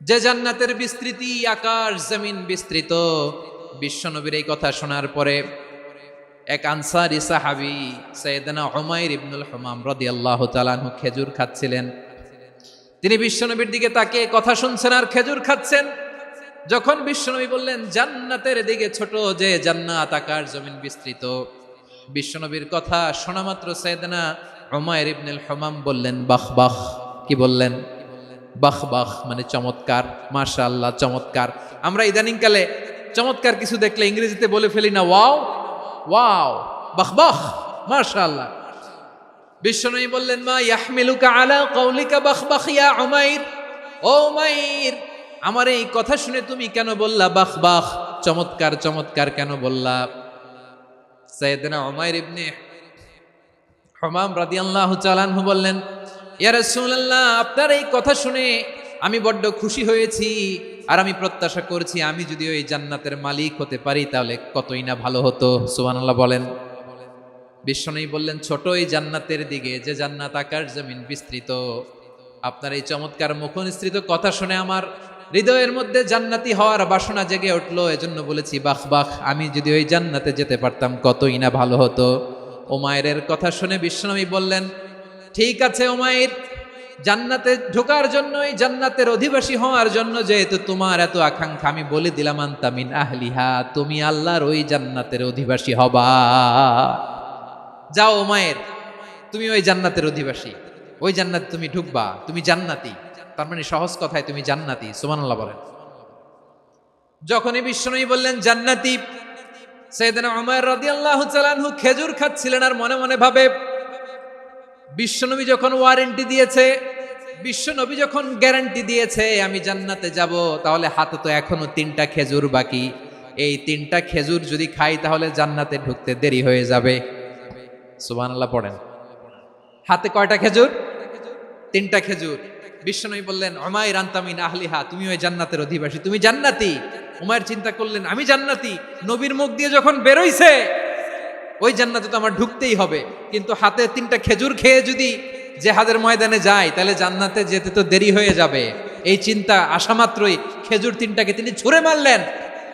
যে জান্নাতের বিস্তৃতি আকাশ জমিন বিস্তৃত। বিশ্বনবীর এই কথা শোনার পরে এক আনসারী সাহাবী সাইয়েদনা উমাইর ইবনুল হুমাম রাদিয়াল্লাহু তাআলা আনহু খেজুর খাচ্ছিলেন। তিনি বিশ্বনবীর দিকে তাকিয়ে কথা শুনছেন আর খেজুর খাচ্ছেন। যখন বিশ্বনবী বললেন জান্নাতের দিকে ছোট, যে জান্নাত আকাশ জমিন বিস্তৃত, বিশ্বনবীর কথা শোনা মাত্র সাইয়েদনা উমাইর ইবনুল হুমাম বললেন বাহ বাহ। কি বললেন? বাহ বাহ, মানে চমৎকার, মাশাআল্লাহ, চমৎকার। আমরা ইদানিং কালে চমৎকার কিছু দেখলে ইংরেজিতে বলে ফেলি না ওয়াও ওয়াও, বাহ বাহ, মাশাআল্লাহ। বিশ্বনবী বললেন মা ইয়াহমিলুকা আলা কওলিকা বাহ বাহ ইয়া উমাইর। ও উমাইর, আমার এই কথা শুনে তুমি কেন বললা বাহ বাহ, চমৎকার চমৎকার কেন বললা? সাইয়েদনা উমাইর ইবনে হুমাম রাদিয়াল্লাহু তাআলা আনহু বললেন ইয়া রাসূলুল্লাহ, আপনার এই কথা শুনে আমি বড্ড খুশি হয়েছি, আর আমি প্রত্যাশা করছি আমি যদি ওই জান্নাতের মালিক হতে পারি তাহলে কতই না ভালো হতো। সুবহানাল্লাহ বলেন। বিশ্বনবী বললেন ছোট এই জান্নাতের দিকে, যে জান্নাত আকাশ জমিন বিস্তৃত। আপনার এই চমৎকার মুখনিসৃত কথা শুনে আমার হৃদয়ের মধ্যে জান্নাতি হওয়ার বাসনা জেগে উঠলো, এজন্য বলেছি বাহ বাহ, আমি যদি ওই জান্নাতে যেতে পারতাম কতই না ভালো হতো। উমাইরের কথা শুনে বিশ্বনবী বললেন ঠিক আছে উমাইর, জান্নাতে ঢোকার জন্য, এই জান্নাতের অধিবাসী হওয়ার জন্য যেহেতু তোমার এত আকাঙ্ক্ষা, আমি বলে দিলাম আনতা মিন আহলিহা, তুমি আল্লাহর ওই জান্নাতের অধিবাসী হবা। যাও উমাইর, তুমি ওই জান্নাতের অধিবাসী। ওই জান্নাতে তুমি ঢুকবা, তুমি জান্নাতি। তার মানে সহজ কথায় তুমি জান্নাতি। সুবহানাল্লাহ বলেন। যখনই বিশ্বনবী বললেন জান্নাতি, সাইয়েদনা উমর রাদিয়াল্লাহু তাআলা আনহু খেজুর খাচ্ছিলেন আর মনে মনে ভাবে, বিশ্বনবী যখন ওয়ারেন্টি দিয়েছে, বিশ্বনবী যখন গ্যারান্টি দিয়েছে আমি জান্নাতে যাব, তাহলে হাতে তো এখনো 3টা খেজুর বাকি। এই 3টা খেজুর যদি খাই তাহলে জান্নাতে ঢুকতে দেরি হয়ে যাবে। সুবহানাল্লাহ পড়েন। হাতে কয়টা খেজুর? 3টা খেজুর। বিশ্বনবী বললেন, উমাইর আনতা মিন আহলিহা, তুমি ওই জান্নাতের অধিবাসী, তুমি জান্নাতি। উমাইর চিন্তা করলেন, আমি জান্নাতি, নবীর মুখ দিয়ে যখন বেরোইছে ওই জান্নাতে তো আমার ঢুকতেই হবে, কিন্তু হাতে 3টা খেজুর খেয়ে যদি জিহাদের ময়দানে যায় তাহলে জান্নাতে যেতে তো দেরি হয়ে যাবে। এই চিন্তা আসা মাত্রই খেজুর 3টাকে তিনি ছুঁড়ে মারলেন,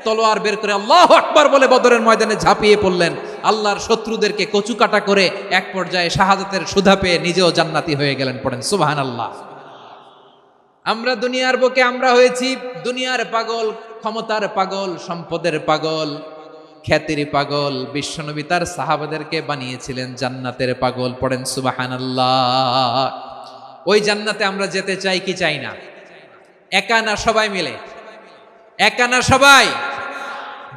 তলোয়ার বের করে আল্লাহু আকবার বলে বদরের ময়দানে ঝাঁপিয়ে পড়লেন। আল্লাহর শত্রুদেরকে কচুকাটা করে এক পর্যায়ে শাহাদাতের সুধা পেয়ে নিজেও জান্নাতি হয়ে গেলেন। পড়েন সুবহানাল্লাহ। আমরা দুনিয়ার বুকে আমরা হয়েছি দুনিয়ার পাগল, ক্ষমতার পাগল, সম্পদের পাগল, খ্যাতির পাগল। বিশ্বনবী তার সাহাবাদেরকে বানিয়েছিলেন জান্নাতের পাগল। পড়েন সুবহানাল্লাহ। ওই জান্নাতে আমরা যেতে চাই কি চাই না? একা না সবাই মিলে? একা না সবাই?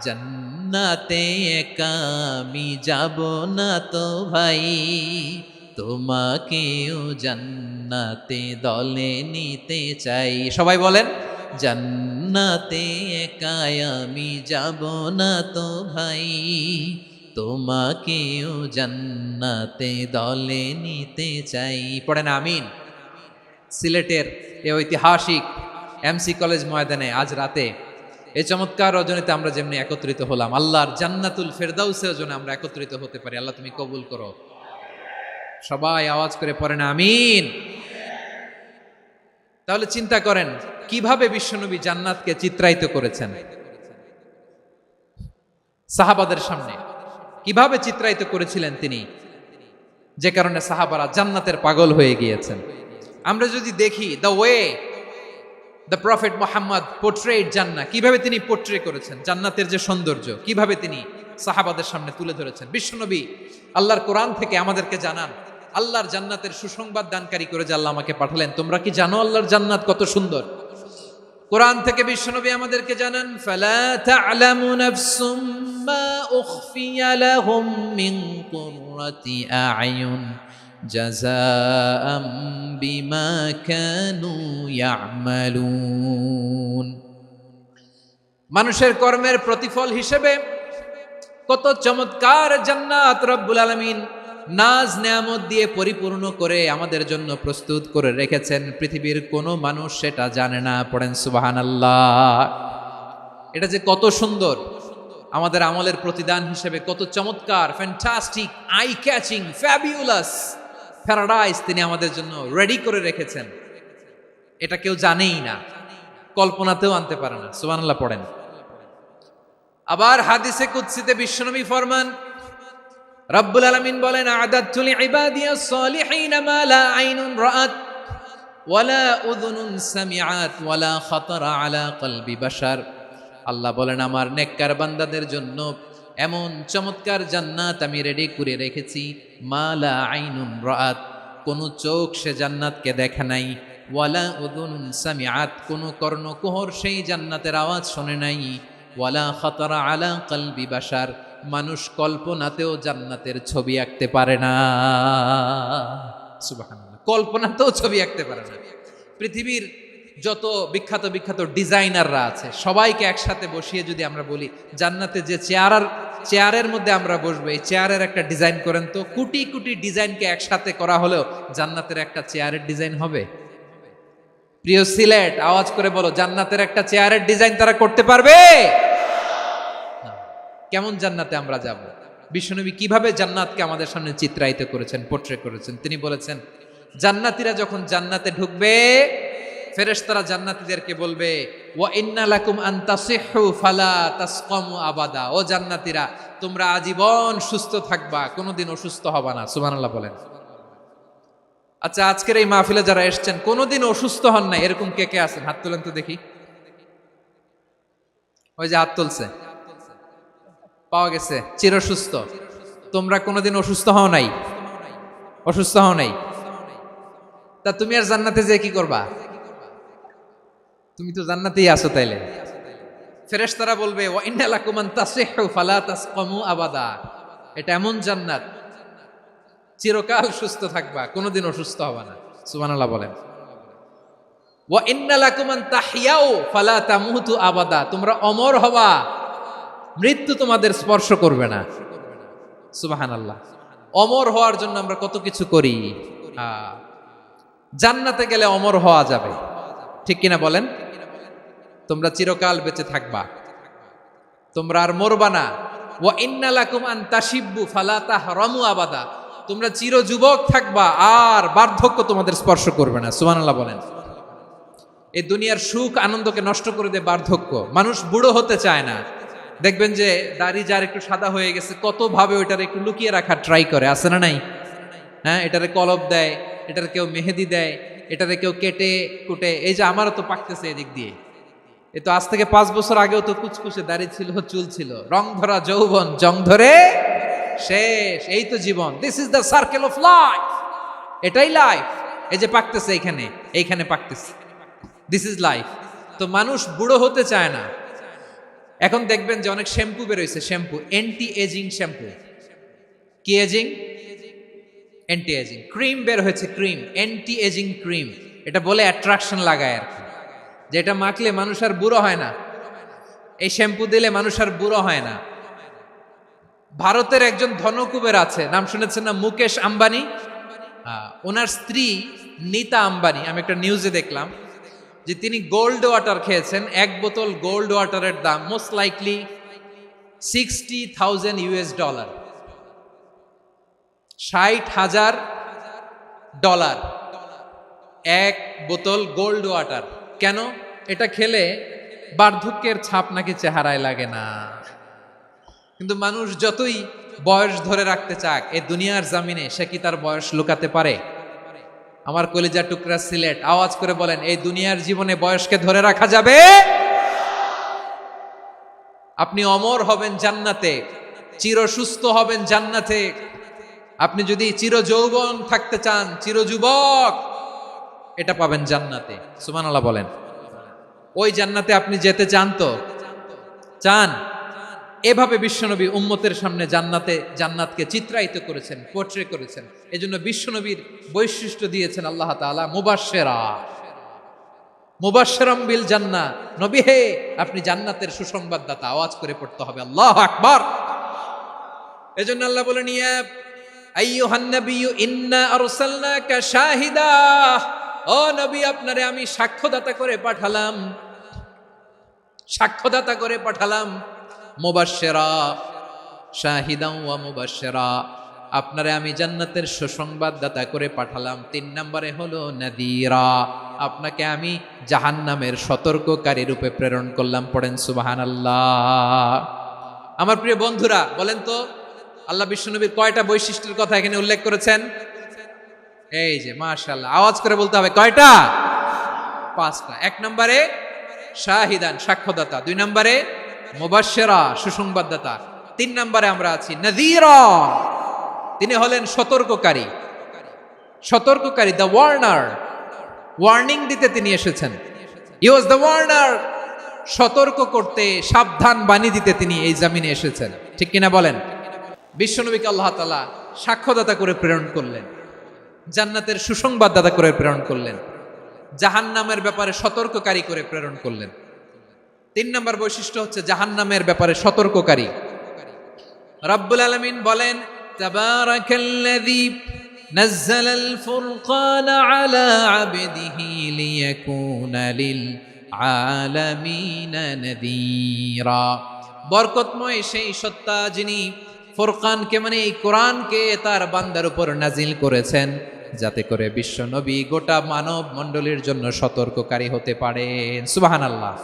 জান্নাতে একা আমি যাব না তো ভাই, তোমাকেও জান্নাতে দলে নিতে চাই। সবাই বলেন, জান্নাতে একা আমি যাব না তো ভাই, তোমাকেও জান্নাতে দলে নিতে চাই। পড়েন আমিন। সিলেটের এই ঐতিহাসিক এমসি কলেজ ময়দানে আজ রাতে এই চমৎকার রজনীতে আমরা যেমনি একত্রিত হলাম, আল্লাহর জান্নাতুল ফেরদাউসের জন্য আমরা একত্রিত হতে পারি। আল্লাহ তুমি কবুল করো। সবাই আওয়াজ করে পড়েন আমিন। তাহলে চিন্তা করেন কিভাবে বিশ্বনবী জান্নাতকে চিত্রায়িত করেছেন সাহাবাদের সামনে, কিভাবে চিত্রায়িত করেছিলেন তিনি, যে কারণে সাহাবারা জান্নাতের পাগল হয়ে গিয়েছেন। আমরা যদি দেখি the way the prophet Muhammad portrait জান্নাত, কিভাবে তিনি পোর্ট্রে করেছেন জান্নাতের যে সৌন্দর্য, কিভাবে তিনি সাহাবাদের সামনে তুলে ধরেছেন। বিশ্বনবী আল্লাহর কোরআন থেকে আমাদেরকে জানান, আল্লাহর জান্নাতের সুসংবাদ দানকারী করে যে আল্লাহ আমাকে পাঠালেন। তোমরা কি জানো আল্লাহর জান্নাত কত সুন্দর? কোরআন থেকে বিশ্বনবী আমাদেরকে জানান, ফালা তা'লামু নাফসুম মা উখফিয়া লাহুম মিন কুররাতি আ'য়ুন জাযাআম বিমা কানু ইয়া'মালুন। মানুষের কর্মের প্রতিফল হিসেবে কত চমৎকার জান্নাত রব্বুল আলামিন নাজ নেয়ামত দিয়ে পরিপূর্ণ করে আমাদের জন্য প্রস্তুত করে রেখেছেন। পৃথিবীর কোনো মানুষ সেটা জানে না। পড়েন সুবহানাল্লাহ। এটা যে কত সুন্দর, আমাদের আমলের প্রতিদান হিসেবে কত চমৎকার, fantastic, eye catching, fabulous paradise তিনি আমাদের জন্য রেডি করে রেখেছেন। এটা কেউ জানেই না, কল্পনাতেও আনতে পারে না। সুবহানাল্লাহ পড়েন। আবার হাদিসে কুদসিতে বিশ্বনবী ফরমান, রব্বুল আলামিন বলেন, আ'দাতু লিইবাদিয়াস সালিহিনা মা লা আইনুন রাআত ওয়ালা উযুনুন সামিআত ওয়ালা খাতারা আলা কলবি বাশার। আল্লাহ বলেন, আমার নেককার বান্দাদের জন্য এমন চমৎকার জান্নাত আমি রেডি করে রেখেছি, মা লা আইনুন রাআত, কোন চোখ সে জান্নাতকে দেখে নাই, ওয়ালা উযুনুন সামিআত, কোন কর্ণকুহর সেই জান্নাতের আওয়াজ শোনে নাই, ওয়ালা খাতারা আলা কলবি বাশার, মানুষ কল্পনাতেও জান্নাতের ছবি আঁকতে পারে না। সুবহানাল্লাহ, কল্পনাতেও ছবি আঁকতে পারে না। পৃথিবীর যত বিখ্যাত বিখ্যাত ডিজাইনাররা আছে সবাইকে একসাথে বসিয়ে যদি আমরা বলি জান্নাতে যে চেয়ারের মধ্যে আমরা বসবো, এই চেয়ারের একটা ডিজাইন করেন তো, কোটি কোটি ডিজাইনকে একসাথে করা হলেও জান্নাতের একটা চেয়ারের ডিজাইন হবে? প্রিয় সিলেট, আওয়াজ করে বলো, জান্নাতের একটা চেয়ারের ডিজাইন তারা করতে পারবে? কেমন জান্নাতে আমরা যাব? বিশ্বনবী কিভাবে জান্নাতকে আমাদের সামনে চিত্রায়িত করেছেন, পোর্ট্রে করেছেন। তিনি বলেছেন, জান্নাতীরা যখন জান্নাতে ঢুকবে, ফেরেশতারা জান্নাতীদেরকে বলবে, ওয়া ইন্না লাকুম আন তাসিহু ফালা তাসকামু আবাদা, ও জান্নাতীরা তোমরা আজীবন সুস্থ থাকবা, কোনোদিন অসুস্থ হবা না। সুবহানাল্লাহ বলেন। আচ্ছা, আজকের এই মাহফিলে যারা এসেছেন কোনোদিন অসুস্থ হন না, এরকম কে কে আছেন? হাত তোলেন তো দেখি। ওই যে হাত তুলছে, পাওয়া গেছে, চিরসুস্থ। তোমরা কোনোদিন অসুস্থ হও নাই? অসুস্থ হও নাই? তা তুমি আর জান্নাতে যে কি করবা? তুমি তো জান্নাতেই আছো তাইলে। ফেরেশতারা বলবে ওয়া ইন্না লাকুম আন তাসিহু ফালা তাসকামু আবাদা, এটা এমন জান্নাত চিরকাল সুস্থ থাকবা, কোনোদিন অসুস্থ হবে না। সুবহানাল্লাহ বলেন। ওয়া ইন্না লাকুম আন তাহইয়াউ ফালা তামুতু আবাদা, তোমরা অমর হবা, মৃত্যু তোমাদের স্পর্শ করবে না। সুবহানাল্লাহ। অমর হওয়ার জন্য আমরা কত কিছু করি। জান্নাতে গেলে অমর হওয়া যাবে, ঠিক কিনা বলেন? তোমরা চিরকাল বেঁচে থাকবা, তোমরা আর মরবা না। ওয়া ইন্না লাকুম আন তাশিব্বু ফালা তাহরামু আবাদা, তোমরা চির যুবক থাকবা, আর বার্ধক্য তোমাদের স্পর্শ করবে না। সুবহানাল্লাহ বলেন। এই দুনিয়ার সুখ আনন্দকে নষ্ট করে দেয় বার্ধক্য। মানুষ বুড়ো হতে চায় না। দেখবেন যে দাড়ি যার একটু সাদা হয়ে গেছে, কত ভাবে ওইটার একটু লুকিয়ে রাখার ট্রাই করে, আছে না নাই? হ্যাঁ, এটারে কলপ দেয়, এটার কেউ মেহেদি দেয়, এটারে কেউ কেটে কুটে। এই যে আমারও তো পাকতেছে এদিক দিয়ে, এ তো আজ থেকে 5 বছর আগেও তো কুচকুচে দাড়ি ছিল, চুল ছিল, রং ধরা যৌবন জং ধরে শেষ। এই তো জীবন, this is the circle of life, এটাই লাইফ। এই যে পাকতেছে এইখানে পাকতেছে, দিস ইজ লাইফ। তো মানুষ বুড়ো হতে চায় না। এখন দেখবেন যে অনেক শ্যাম্পু বেরোইছে, শ্যাম্পু অ্যান্টি এজিং শ্যাম্পু। কি এজিং? Anti ageing. ক্রিম বের হয়েছে, ক্রিম অ্যান্টি এজিং ক্রিম। এটা বলে অ্যাট্রাকশন লাগায় আর কি, যে এটা মাখলে মানুষ আর বুড়ো হয় না, এই শ্যাম্পু দিলে মানুষ আর বুড়ো হয় না। ভারতের একজন ধনকুবের আছে, নাম শুনেছেন না? মুকেশ আম্বানি। ওনার স্ত্রী নীতা আম্বানি, আমি একটা নিউজে দেখলাম যে তিনি গোল্ড ওয়াটার খেয়েছেন। 1 বোতল গোল্ড ওয়াটারের দাম মোস্ট লাইকলি $60,000 $60,000 1 বোতল গোল্ড ওয়াটার। কেন? এটা খেলে বার্ধক্যের ছাপ নাকি চেহারায় লাগে না। কিন্তু মানুষ যতই বয়স ধরে রাখতে চাক এই দুনিয়ার জামিনে, সে কি তার বয়স লুকাতে পারে? আমার কলিজা টুকরা সিলেট, আওয়াজ করে বলেন, এই দুনিয়ার জীবনে বয়সকে ধরে রাখা যাবে? আপনি অমর হবেন জান্নাতে, চির সুস্থ হবেন জান্নাতে। আপনি যদি চির যৌবন থাকতে চান, চির যুবক, এটা পাবেন জান্নাতে। সুবহানাল্লাহ বলেন। ওই জান্নাতে আপনি যেতে চান তো? চান? এভাবে বিশ্বনবী উম্মতের সামনে জান্নাতকে চিত্রায়িত করেছেন, পোর্ট্রে করেছেন। এজন্য বিশ্বনবীর বৈশিষ্ট্য দিয়েছেন আল্লাহ তাআলা মুবাশশিরাম বিল জান্নাহ। নবী হে, আপনি জান্নাতের সুসংবাদদাতা। আওয়াজ করে পড়তে হবে আল্লাহু আকবার। এজন্য আল্লাহ বলেন, ইয়া আইয়ুহান নাবিয়্যু ইন্না আরসালনাকা শাহিদা, ও নবী, আপনারে আমি সাক্ষ্যদাতা করে পাঠালাম। মুবাশশিরা শাহিদান ওয়া মুবাশশিরা, আপনারে আমি জান্নাতের সুসংবাদদাতা করে পাঠালাম। 3 নম্বরে হলো নাযীরা, আপনাকে আমি জাহান্নামের সতর্ককারী রূপে প্রেরণ করলাম। পড়েন সুবহানাল্লাহ। আমার প্রিয় বন্ধুরা, বলেন তো আল্লাহ বিশ্বনবীর কয়টা বৈশিষ্ট্যের কথা এখানে উল্লেখ করেছেন? এই যে মাশাআল্লাহ, আওয়াজ করে বলতে হবে, কয়টা? 5টা। 1 নম্বরে শাহিদান, সাক্ষ্যদাতা। 2 নম্বরে মুবাশশিরা, সুসংবাদদাতা। 3 নম্বরে আমরা আছি নাযীরা, তিনি হলেন সতর্ককারী। দ্য ওয়ার্নার, ওয়ার্নিং দিতে তিনি এসেছেন। হি ওয়াজ দ্য ওয়ার্নার, সতর্ক করতে, সাবধান বাণী দিতে তিনি এই জমিনে এসেছেন। ঠিক কিনা বলেন? বিশ্বনবীকে আল্লাহ তাআলা সাক্ষ্যদাতা করে প্রেরণ করলেন, জান্নাতের সুসংবাদদাতা করে প্রেরণ করলেন, জাহান্নামের ব্যাপারে সতর্ককারী করে প্রেরণ করলেন। 3 নম্বর বৈশিষ্ট্য হচ্ছে জাহান্নামের ব্যাপারে সতর্ককারী। রব্বুল আলামিন বলেন, তাবারাকাল্লাযী নাযালাল ফুরকানা আলা আবদিহি লিয়াকুনা লিল আলামিনা নাযীরা। বরকতময় সেই সত্তা যিনি ফুরকানকে, মানে এই কোরআনকে তার বান্দার উপর নাজিল করেছেন, যাতে করে বিশ্ব নবী গোটা মানব মণ্ডলীর জন্য সতর্ককারী হতে পারেন। সুবহানাল্লাহ।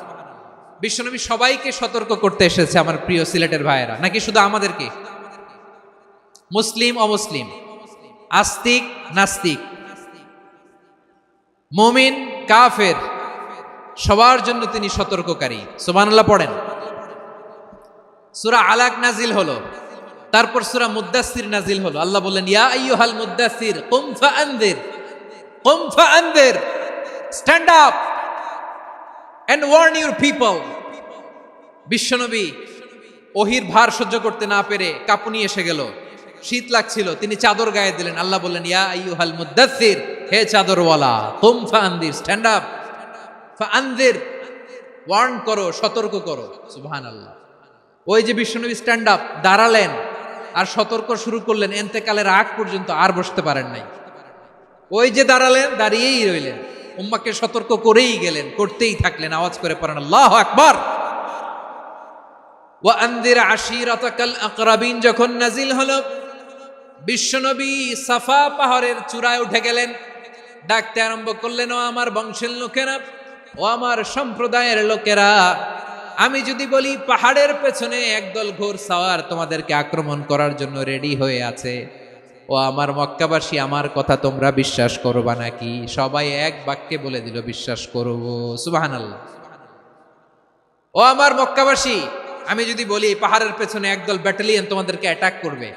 বিশ্বনবী সবাইকে সতর্ক করতে এসেছে, আমার প্রিয় সিলেটের ভাইয়েরা, নাকি শুধু আমাদেরকে? মুসলিম অমুসলিম, আস্তিক নাস্তিক, মুমিন কাফের, সবার জন্য তিনি সতর্ককারী। সুবহানাল্লাহ পড়েন। সূরা আলাক নাজিল হলো, তারপর সূরা মুদ্দাসসির নাজিল হলো। আল্লাহ বললেন, ইয়া আইয়ুহাল মুদ্দাসসির কুম ফাআনযির, কুম ফাআনদির, stand up and warn your people. বিশ্বনবী ওহির ভার সহ্য করতে না পেরে কাঁপুনি এসে গেল, শীত লাগছিল, তিনি চাদর গায়ে দিলেন। আল্লাহ বললেন, ইয়া আইয়ুহাল মুদ্দাসসির, হে চাদরওয়ালা, কুম ফাআনদির, স্ট্যান্ড আপ, ফাআনদির, ওয়ার্ন করো, সতর্ক করো। সুবহানাল্লাহ। ওই যে বিশ্বনবী স্ট্যান্ড আপ, দাঁড়ালেন আর সতর্ক শুরু করলেন, এন্তেকালের আগ পর্যন্ত আর বসতে পারেন নাই। ওই যে দাঁড়ালেন, দাঁড়িয়েই রইলেন, উম্মাকে সতর্ক করেই গেলেন, করতেই থাকলেন। আওয়াজ করে পড়েন আল্লাহু আকবার। ওয়া আনদির আশিরাতাকাল আকরাবিন যখন নাজিল হলো, বিশ্বনবী সাফা পাহাড়ের চূড়ায় উঠে গেলেন, ডাকতে আরম্ভ করলেন, ও আমার বংশের লোকেরা, ও আমার সম্প্রদায়ের লোকেরা, আমি যদি বলি পাহাড়ের পেছনে একদল ঘোর সাওয়ার তোমাদেরকে আক্রমণ করার জন্য রেডি হয়ে আছে, ও আমার মক্কাবাসী, আমার কথা তোমরা বিশ্বাস করবা নাকি? সবাই এক বাক্যে বলে দিল, বিশ্বাস করব। সুবহানাল্লাহ। ও আমার মক্কাবাসী, আমি যদি বলি পাহাড়ের পেছনে একদল ব্যাটালিয়ন তোমাদেরকে অ্যাটাক করবে,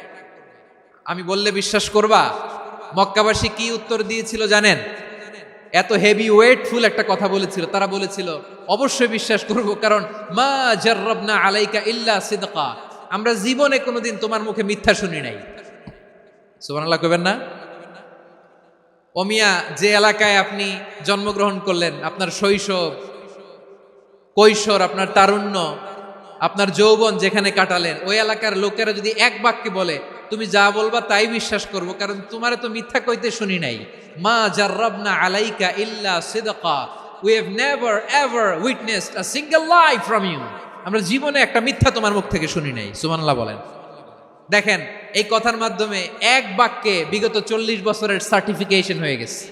আমি বললে বিশ্বাস করবা? মক্কাবাসী কি উত্তর দিয়েছিল জানেন? এত হেভি ওয়েটফুল একটা কথা বলেছিল। তারা বলেছিল, অবশ্যই বিশ্বাস করব, কারণ মা জাররাবনা আলাইকা ইল্লা সিদকা, আমরা জীবনে কোনোদিন তোমার মুখে মিথ্যা শুনি নাই। সুবহানাল্লাহ কইবেন না? ও মিয়া, যে এলাকায় আপনি জন্মগ্রহণ করলেন, আপনার শৈশব, কৈশোর, আপনার তারুণ্য, আপনার যৌবন যেখানে কাটালেন, ওই এলাকার লোকেরা যদি এক বাক্যে বলে তুমি যা বলবা তাই বিশ্বাস করব, কারণ তোমারে তো মিথ্যা কইতে শুনি নাই। মা জাররাবনা আলাইকা ইল্লা সিদকা, we have never ever witnessed a single lie from you, আমরা জীবনে একটা মিথ্যা তোমার মুখ থেকে শুনি নাই। সুবহানাল্লাহ বলেন। দেখেন, এই কথার মাধ্যমে এক বাক্যে বিগত 40 বছরের সার্টিফিকেশন হয়ে গেছে।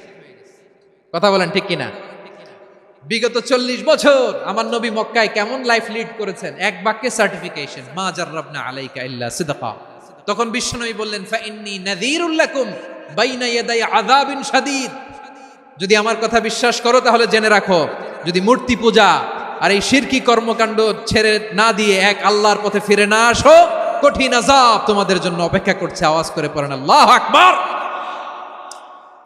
কথা বলেন ঠিক কিনা? বিগত 40 বছর আমার নবী মক্কায় কেমন লাইফ লিড করেছেন, এক বাক্যে সার্টিফিকেশন, মা জাররাবনা আলাইকা ইল্লা সিদকা। তখন বিশ্বনবী বললেন, ফাইন্নী নাযীরুল লাকুম বাইনা ইয়াদাই আযাবিন শাদীদ, যদি আমার কথা বিশ্বাস করো তাহলে জেনে রাখো, যদি মূর্তি পূজা আর এই শিরকি কর্মকাণ্ড ছেড়ে না দিয়ে এক আল্লাহর পথে ফিরে না আসো, কঠিন আযাব তোমাদের জন্য অপেক্ষা করছে। আওয়াজ করে পড়েন আল্লাহু আকবার।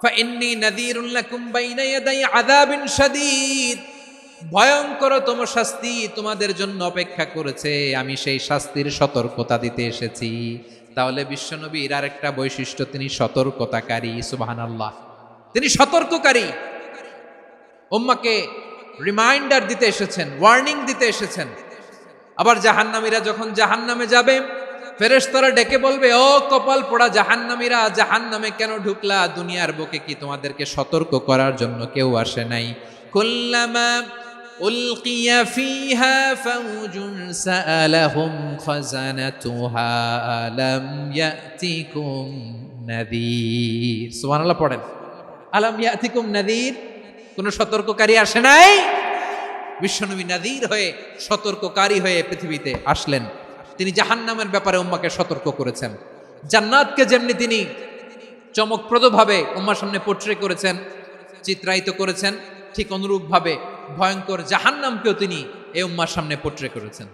ফাইন্নী নাযীরুল লাকুম বাইনা ইয়াদাই আযাবিন শাদীদ, ভয়ঙ্করতম শাস্তি তোমাদের জন্য অপেক্ষা করেছে, আমি সেই শাস্তির সতর্কতা দিতে এসেছি। তাহলে বিশ্বনবীর আরেকটা বৈশিষ্ট্য, তিনি সতর্কতাকারী। সুবহানাল্লাহ, তিনি সতর্ককারী। উম্মাকে রিমাইন্ডার দিতে এসেছেন, ওয়ার্নিং দিতে এসেছেন। আবার জাহান্নামীরা যখন জাহান্নামে যাবে, ফেরেশতারা ডেকে বলবে, ও কপাল পোড়া জাহান্নামীরা, জাহান্নামে কেন ঢুকলা? দুনিয়ার বুকে কি তোমাদেরকে সতর্ক করার জন্য কেউ আসে নাই? কুল্লামা উলকিয়া ফিহা ফাউজুন সাআলাহুম খাযানাতুহা আলাম ইয়াতিকুম নাযীর। সুবহানাল্লাহ পড়েন, আলাম ইয়াতিকুম নাযীর, কোন সতর্ককারী আসে নাই? বিশ্বনবী নাযীর হয়ে, সতর্ককারী হয়ে পৃথিবীতে আসলেন। তিনি জাহান্নামের ব্যাপারে উম্মাকে সতর্ক করেছেন। জান্নাতকে যেমনি তিনি চমকপ্রদভাবে উম্মার সামনে পোট্রে করেছেন, চিত্রায়িত করেছেন, ঠিক অনুরূপভাবে ভয়ঙ্কর জাহান্নামকেও তিনি এই উম্মার সামনে পোট্রে করেছেন।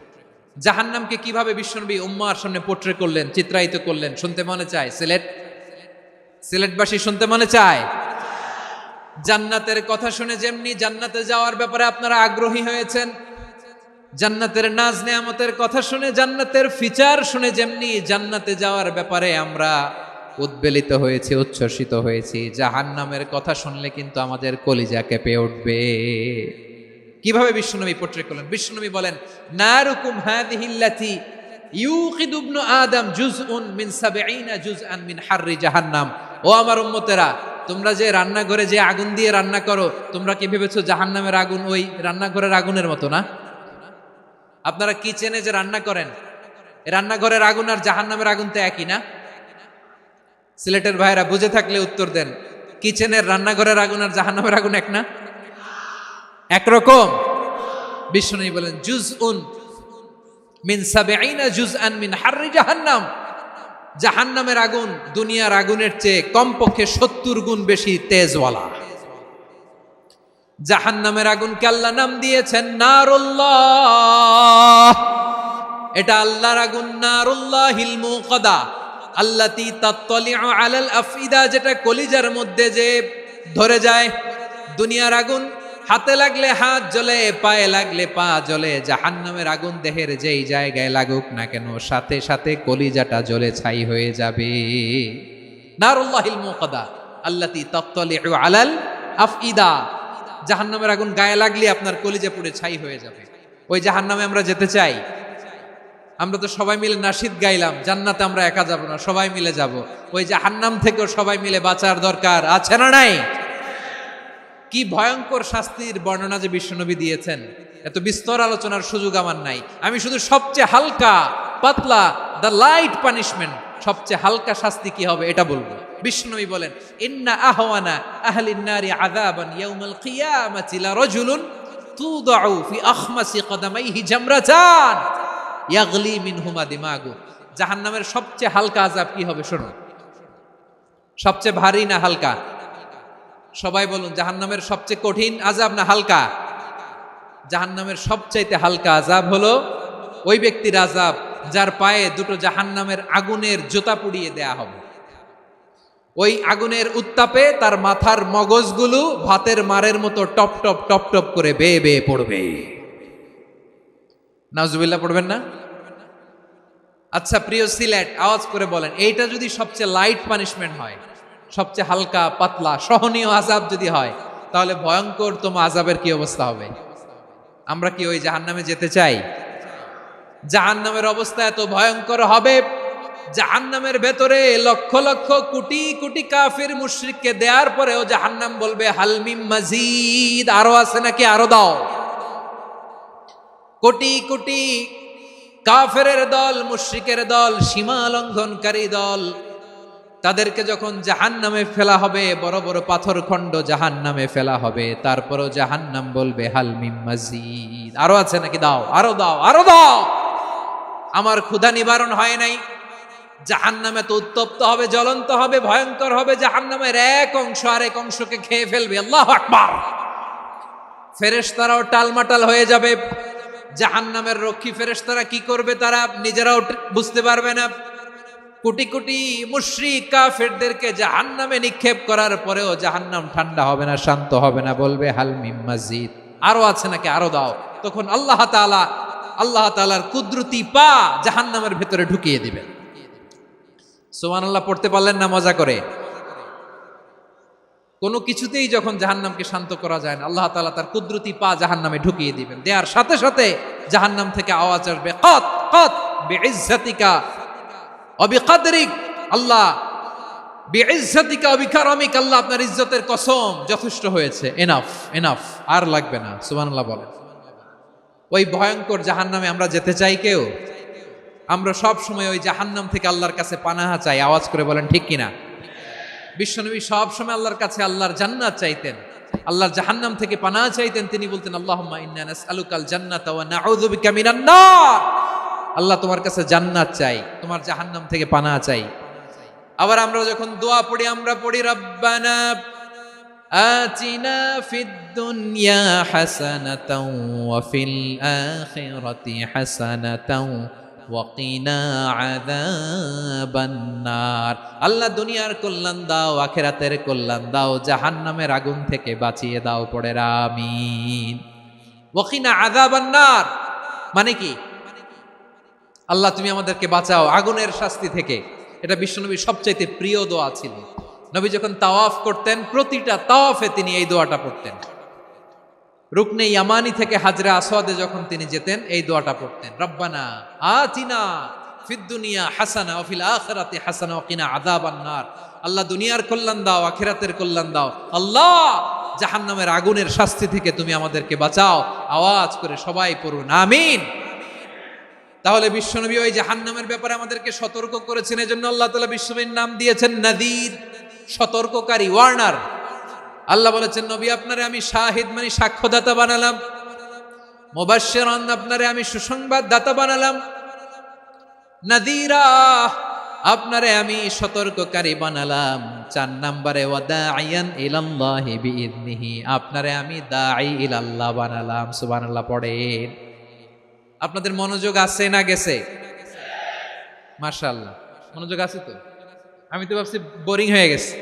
জাহান্নামকে কিভাবে বিশ্বনবী উম্মার সামনে পোট্রে করলেন, চিত্রায়িত করলেন, শুনতে মনে চায়? সিলেটবাসী শুনতে মনে চায়? জান্নাতের কথা শুনে যেমনি জান্নাতে যাওয়ার ব্যাপারে আপনারা আগ্রহী হয়েছেন, জান্নাতের নাজ নেয়ামতের কথা শুনে, জান্নাতের ফিচার শুনে যেমনি জান্নাতে যাওয়ার ব্যাপারে আমরা উদ্বেলিত হয়েছি, উচ্ছ্বসিত হয়েছি, জাহান্নামের কথা শুনলে কিন্তু আমাদের কলিজা কেঁপে উঠবে। কিভাবে বিশ্বনবী পোট্রে করলেন? বিশ্বনবী বলেন, নারুকুম হাযিহিল্লাতী ইউকিদু ইবনু আদম জুজউন মিন ৭০ জুজআন মিন হাররি জাহান্নাম। ও আমার উম্মতেরা, তোমরা যে রান্নাঘরে যে আগুন দিয়ে রান্না করো, তোমরা কি ভেবেছো জাহান্নামের আগুন ওই রান্নাঘরের আগুনের মতো না? আপনারা কিচেনে যে রান্না করেন, রান্নাঘরের আগুন আর জাহান্নামের আগুন তো একই না? সিলেটের ভাইরা বুঝে থাকলে উত্তর দেন, কিচেনের রান্নাঘরের আগুন আর জাহান্নামের আগুন এক না? একরকম? বিশ্বনবী বলেন, জুজউন মিন ৭০ জুজআন মিন হাররি জাহান্নাম, জাহান্নামের আগুন দুনিয়ার আগুনের চেয়ে কমপক্ষে ৭০ গুণ বেশি তেজওয়ালা। জাহান্নামের আগুনকে আল্লাহ নাম দিয়েছেন নারুল্লাহ। এটা আল্লাহর আগুন, নারুল্লাহিল মুকাদা আল্লাতী তাত্তালিউ আলাল আফইদা, যেটা কলিজার মধ্যে যে ধরে যায়। দুনিয়ার আগুন হাতে লাগলে হাত জ্বলে, পায়ে লাগলে পা জ্বলে। জাহান্নামের আগুন দেহের যেই জায়গায় লাগুক না কেন, সাথে সাথে কলিজাটা জ্বলে ছাই হয়ে যাবে। নারুল্লাহিল মুকাদা আল্লাতী তাত্তালিউ আলাল আফইদা। জাহান্নামের আগুন গায়ে লাগলে আপনার কলিজা পুড়ে ছাই হয়ে যাবে। ওই জাহান্নামে আমরা যেতে চাই? আমরা তো সবাই মিলে নাশিদ গাইলাম, জান্নাতে আমরা একা যাব না, সবাই মিলে যাব। ওই জাহান্নাম থেকেও সবাই মিলে বাঁচার দরকার আছে না নাই? কি ভয়ঙ্কর শাস্তির বর্ণনা যে বিশ্বনবী দিয়েছেন, এত বিস্তর আলোচনার সুযোগ আমার নাই। আমি শুধু সবচেয়ে হালকা পাতলা, দ্য লাইট পানিশমেন্ট, সবচেয়ে হালকা শাস্তি কি হবে এটা বলবো। বিশ্বনবী বলেন, ইন্না আহওয়ানা আহলিন নারি আযাবান ইয়াউমাল কিয়ামাতি লা রাজুলুন তুদাউ ফি আখমাসি কদামাইহি জামরাতান ইয়াগলি মিনহুমা দিমাগু। জাহান্নামের সবচেয়ে হালকা আযাব কি হবে শোনো। সবচেয়ে ভারী না হালকা? সবাই বলুন, জাহান্নামের সবচেয়ে কঠিন আযাব না হালকা? জাহান্নামের সবচাইতে হালকা আযাব হলো ওই ব্যক্তির আযাব যার পায়ে দুটো জাহান্নামের আগুনের জুতা পুড়িয়ে দেয়া হবে। ওই আগুনের উত্তাপে তার মাথার মগজগুলো ভাতের মারের মতো টপ টপ টপ টপ করে বেয়ে বেয়ে পড়বে। নাউজুবিল্লাহ পড়বেন না? আচ্ছা প্রিয় সিলেট, আওয়াজ করে বলেন, এইটা যদি সবচেয়ে লাইট পানিশমেন্ট হয়, সবচেয়ে হালকা পাতলা সহনীয় আযাব যদি হয়, তাহলে ভয়ঙ্কর তম আযাবের কি অবস্থা হবে? আমরা কি ওই জাহান্নামে যেতে চাই? জাহান্নামের অবস্থা এত ভয়ঙ্কর হবে, জাহান্নামের ভেতরে লক্ষ লক্ষ কোটি কোটি কাফির মুশরিককে দেওয়ার পরেও জাহান্নাম বলবে হাল মিম মাজিদ, আরো আছে নাকি, আরো দাও। কোটি কোটি কাফেরের দল, মুশরিকের দল, সীমা লঙ্ঘনকারী দল, তাদেরকে যখন জাহান্নামে ফেলা হবে, বড় বড় পাথর খণ্ড জাহান্নামে ফেলা হবে, তারপরও জাহান্নাম বলবে হাল মিম মাজিদ, আরো আছে নাকি, দাও, আরো দাও, আরো দাও। আমার ক্ষুধা নিবারণ হয় নাই। জাহান্নামে তো উত্তপ্ত হবে, জ্বলন্ত হবে, ভয়ঙ্কর হবে। জাহান্নামের এক অংশ আরেক অংশকে খেয়ে ফেলবে। আল্লাহু আকবার। ফেরেশতারাও টালমাটাল হয়ে যাবে। জাহান্নামের রক্ষী ফেরেশতারা কি করবে তারা নিজেরাও বুঝতে পারবে না। কোটি কোটি মুশরিক কাফেরদেরকে জাহান্নামে নিক্ষেপ করার পরেও জাহান্নাম ঠান্ডা হবে না, শান্ত হবে না, বলবে হাল মিম মাজিদ, আরো আছে নাকি, আরো দাও। তখন আল্লাহ তাআলার কুদরতি পা জাহান্নামের ভেতরে ঢুকিয়ে দিবেন। সুবহানাল্লাহ পড়তে পারলেন না মজা করে? কোনো কিছুতেই যখন জাহান্নামকে শান্ত করা যায় না, আল্লাহ তাআলা তার কুদরতি পা জাহান্নামে ঢুকিয়ে দিবেন। দেওয়ার সাথে সাথে জাহান্নাম থেকে আওয়াজ আসবে, কত কত বিইজ্জাতিকা ওয়া বিকদরিক, আল্লাহ বিইজ্জাতিকা ওয়া বিকারামিক, আল্লাহ আপনার ইজ্জতের কসম, যথেষ্ট হয়েছে, এনাফ এনাফ, আর লাগবে না। সুবহানাল্লাহ বলেন। ওই ভয়ঙ্কর জাহান্নামে আমরা যেতে চাই কেউ? আমরা সব সময় ওই জাহান্নাম থেকে আল্লাহর কাছে পানাহা চাই। আওয়াজ করে বলেন ঠিক কিনা? বিশ্বনবী সব সময় আল্লাহর কাছে আল্লাহর জান্নাত চাইতেন, আল্লাহর জাহান্নাম থেকে পানাহা চাইতেন। তিনি বলতেন, আল্লাহুম্মা ইন্না নাসআলুকাল জান্নাতা ওয়া নাউযু বিকা মিনান নার। আল্লাহ তোমার কাছে জান্নাত চাই, তোমার জাহান্নাম থেকে পানাহা চাই। আবার আমরা যখন দোয়া পড়ি, আমরা পড়ি রব্বানা আতিনা ফিদ দুনিয়া হাসানাতাও ওয়া ফিল আখিরাতি হাসানাতাও ওয়া কিনা আযাবান নার। আল্লাহ দুনিয়ার কল্যাণ দাও, আখিরাতের কল্যাণ দাও, জাহান্নামের আগুন থেকে বাঁচিয়ে দাও, পড়ে আমিন। ওয়া কিনা আযাবান নার মানে কি? আল্লাহ তুমি আমাদেরকে বাঁচাও আগুনের শাস্তি থেকে। এটা বিশ্বনবীর সবচাইতে প্রিয় দোয়া ছিল। নবী যখন তাওয়াফ করতেন, প্রতিটা তাওয়াফে তিনি এই দোয়াটা পড়তেন। রুকনে ইয়ামানি থেকে হাজরে আসওয়াদে যখন তিনি যেতেন, এই দোয়াটা পড়তেন, রব্বানা আতিনা ফিদ দুনিয়া হাসানা ওয়া ফিল আখিরাতি হাসানা ওয়া কিনা আযাবান নার। আল্লাহ দুনিয়ার কল্যাণ দাও, আখিরাতের কল্যাণ দাও। আল্লাহ জাহান্নামের আগুনের শাস্তি থেকে তুমি আমাদেরকে বাঁচাও। আওয়াজ করে সবাই পড়ুন আমিন। তাহলে বিশ্বনবী ওই জাহান্নামের ব্যাপারে আমাদেরকে সতর্ক করেছেন। এজন্য আল্লাহ তাআলা বিশ্বনবীর নাম দিয়েছেন নাযীর, সতর্ককারী, ওয়ার্নার। আল্লাহ বলেছেন, নবী আপনারে আমি শাহিদ মানে সাক্ষ্যদাতা বানালাম, মুবাশশিরান আপনারে আমি সুসংবাদ দাতা বানালাম, নাযীরা আপনারে আমি সতর্ককারী বানালাম। 4 নম্বরে ওয়া দাঈয়ান ইলাল্লাহি বিইذনিহি, আপনারে আমি দাঈ ইলাল্লাহ বানালাম। সুবহানাল্লাহ পড়েন। আপনাদের মনোযোগ আছে না গেছে? মাশাআল্লাহ মনোযোগ আছে তো। আমি তো ভাবছি বোরিং হয়ে গেছে।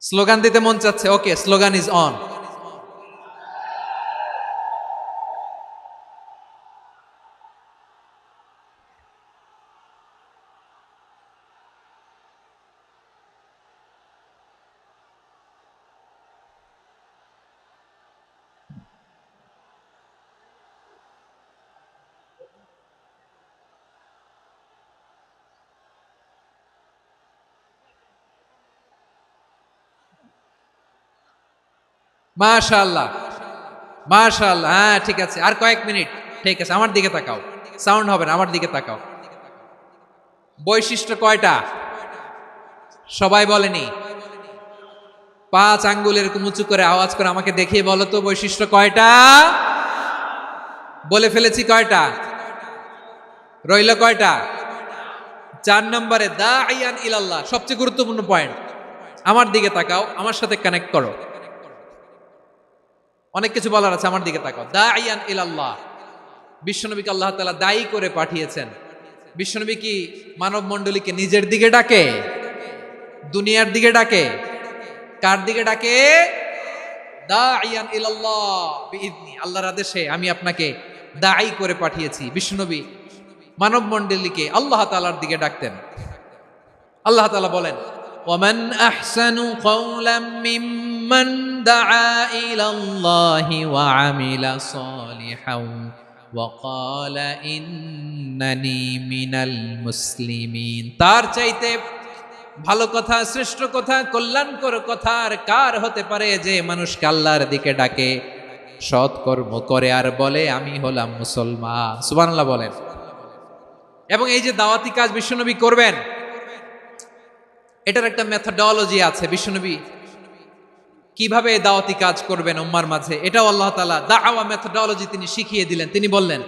স্লোগান দিতে মন চাচ্ছে, ওকে, স্লোগান ইজ অন। মাশাআল্লাহ, মাশাআল্লাহ, হ্যাঁ ঠিক আছে, আর কয়েক মিনিট। ঠিক আছে, আমার দিকে তাকাও, সাউন্ড হবে না, আমার দিকে তাকাও। বৈশিষ্ট্য কয়টা সবাই বলেনি? 5 আঙ্গুল এরকম উঁচু করে আওয়াজ করে আমাকে দেখিয়ে বলো তো বৈশিষ্ট্য কয়টা। বলে ফেলেছি কয়টা, রইল কয়টা? 4 নম্বরে দাঈয়ান ইলাল্লাহ, সবচেয়ে গুরুত্বপূর্ণ পয়েন্ট। আমার দিকে তাকাও, আমার সাথে কানেক্ট করো। অনেক কিছু বলার আছে, আমার দিকে তাকাও। দাঈয়ান ইলাল্লাহ, বিশ্বনবীকে আল্লাহ তাআলা দায়ী করে পাঠিয়েছেন। বিশ্বনবী কি মানব মণ্ডলীকে নিজের দিকে ডাকে, দুনিয়ার দিকে ডাকে? কার দিকে ডাকে? দাঈয়ান ইলাল্লাহ বিইذনি, আল্লাহর আদেশে আমি আপনাকে দায়ী করে পাঠিয়েছি। বিশ্বনবী মানব মণ্ডলীকে আল্লাহ তাআলার দিকে ডাকতেন। আল্লাহ তাআলা বলেন, ওয়ামান আহসানু কওলাম মিম্মান দাআ ইলাল্লাহি ওয়া আমিলা সালিহান ওয়া ক্বালা ইন্নানি মিনাল মুসলিমিন। তার চাইতে ভালো কথা, শ্রেষ্ঠ কথা, কল্যাণকর কথা আর কার হতে পারে যে মানুষকে আল্লাহর দিকে ডাকে, সৎ কর্ম করে আর বলে আমি হলাম মুসলমান। সুবহানাল্লাহ বলেন। এবং এই যে দাওয়াতি কাজ বিশ্বনবী করবেন, এটার একটা মেথডোলজি আছে। বিশ্বনবী কিভাবে দাওয়াতি কাজ করবেন উম্মার মাঝে, এটাও আল্লাহ তাআলা দাওয়া মেথডোলজি তিনি শিখিয়ে দিলেন। তিনি বললেন,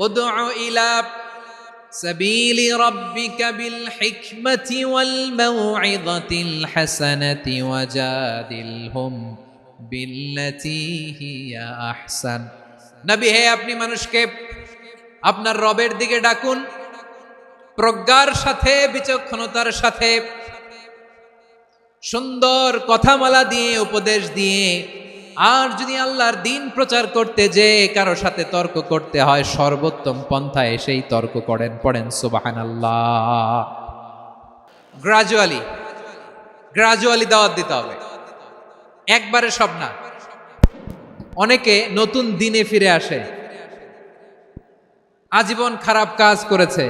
উদউ ইলা সাবিলি রাব্বিকা বিল হিকমাতি ওয়াল মাউইযাতিল হাসানাতি ওয়াজাদিলহুম বিল্লাতী হিয়া আহসান। নবী হে, আপনি মানুষকে আপনার রবের দিকে ডাকুন প্রজ্ঞার সাথে, বিচক্ষণতার সাথে, সুন্দর কথামালা দিয়ে, উপদেশ দিয়ে। আর যদি আল্লাহর দিন প্রচার করতে যে কারো সাথে তর্ক করতে হয়, সর্বোত্তম পন্থায় সেই তর্ক করেন। পড়েন সুবহানাল্লাহ। গ্রাজুয়ালি গ্রাজুয়ালি দাওয়াত দিতে হবে, একবারে সব না। অনেকে নতুন দিনে ফিরে আসে, আজীবন খারাপ কাজ করেছে,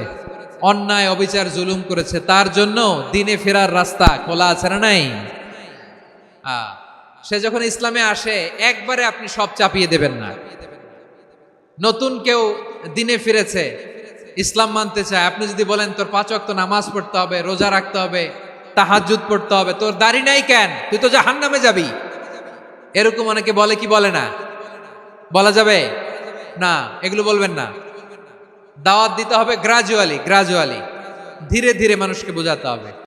অন্যায় অবিচার জুলুম করেছে, তার জন্য দিনে ফেরার রাস্তা খোলা আছে না নাই? সে যখন ইসলামে আসে একবারে আপনি সব চাপিয়ে দেবেন না। নতুন কেউ দিনে ফিরেছে, ইসলাম মানতে চায়, আপনি যদি বলেন তোর 5 ওয়াক্ত নামাজ পড়তে হবে, রোজা রাখতে হবে, তাহাজ্জুদ পড়তে হবে, তোর দাড়ি নাই কেন, তুই তো জাহান্নামে যাবি, এরকম অনেকে বলে কি বলে না? বলা যাবে না, এগুলো বলবেন না। দাওয়াত দিতে হবে গ্রাজুয়ালি, ধীরে ধীরে মানুষকে বোঝাতে হবে।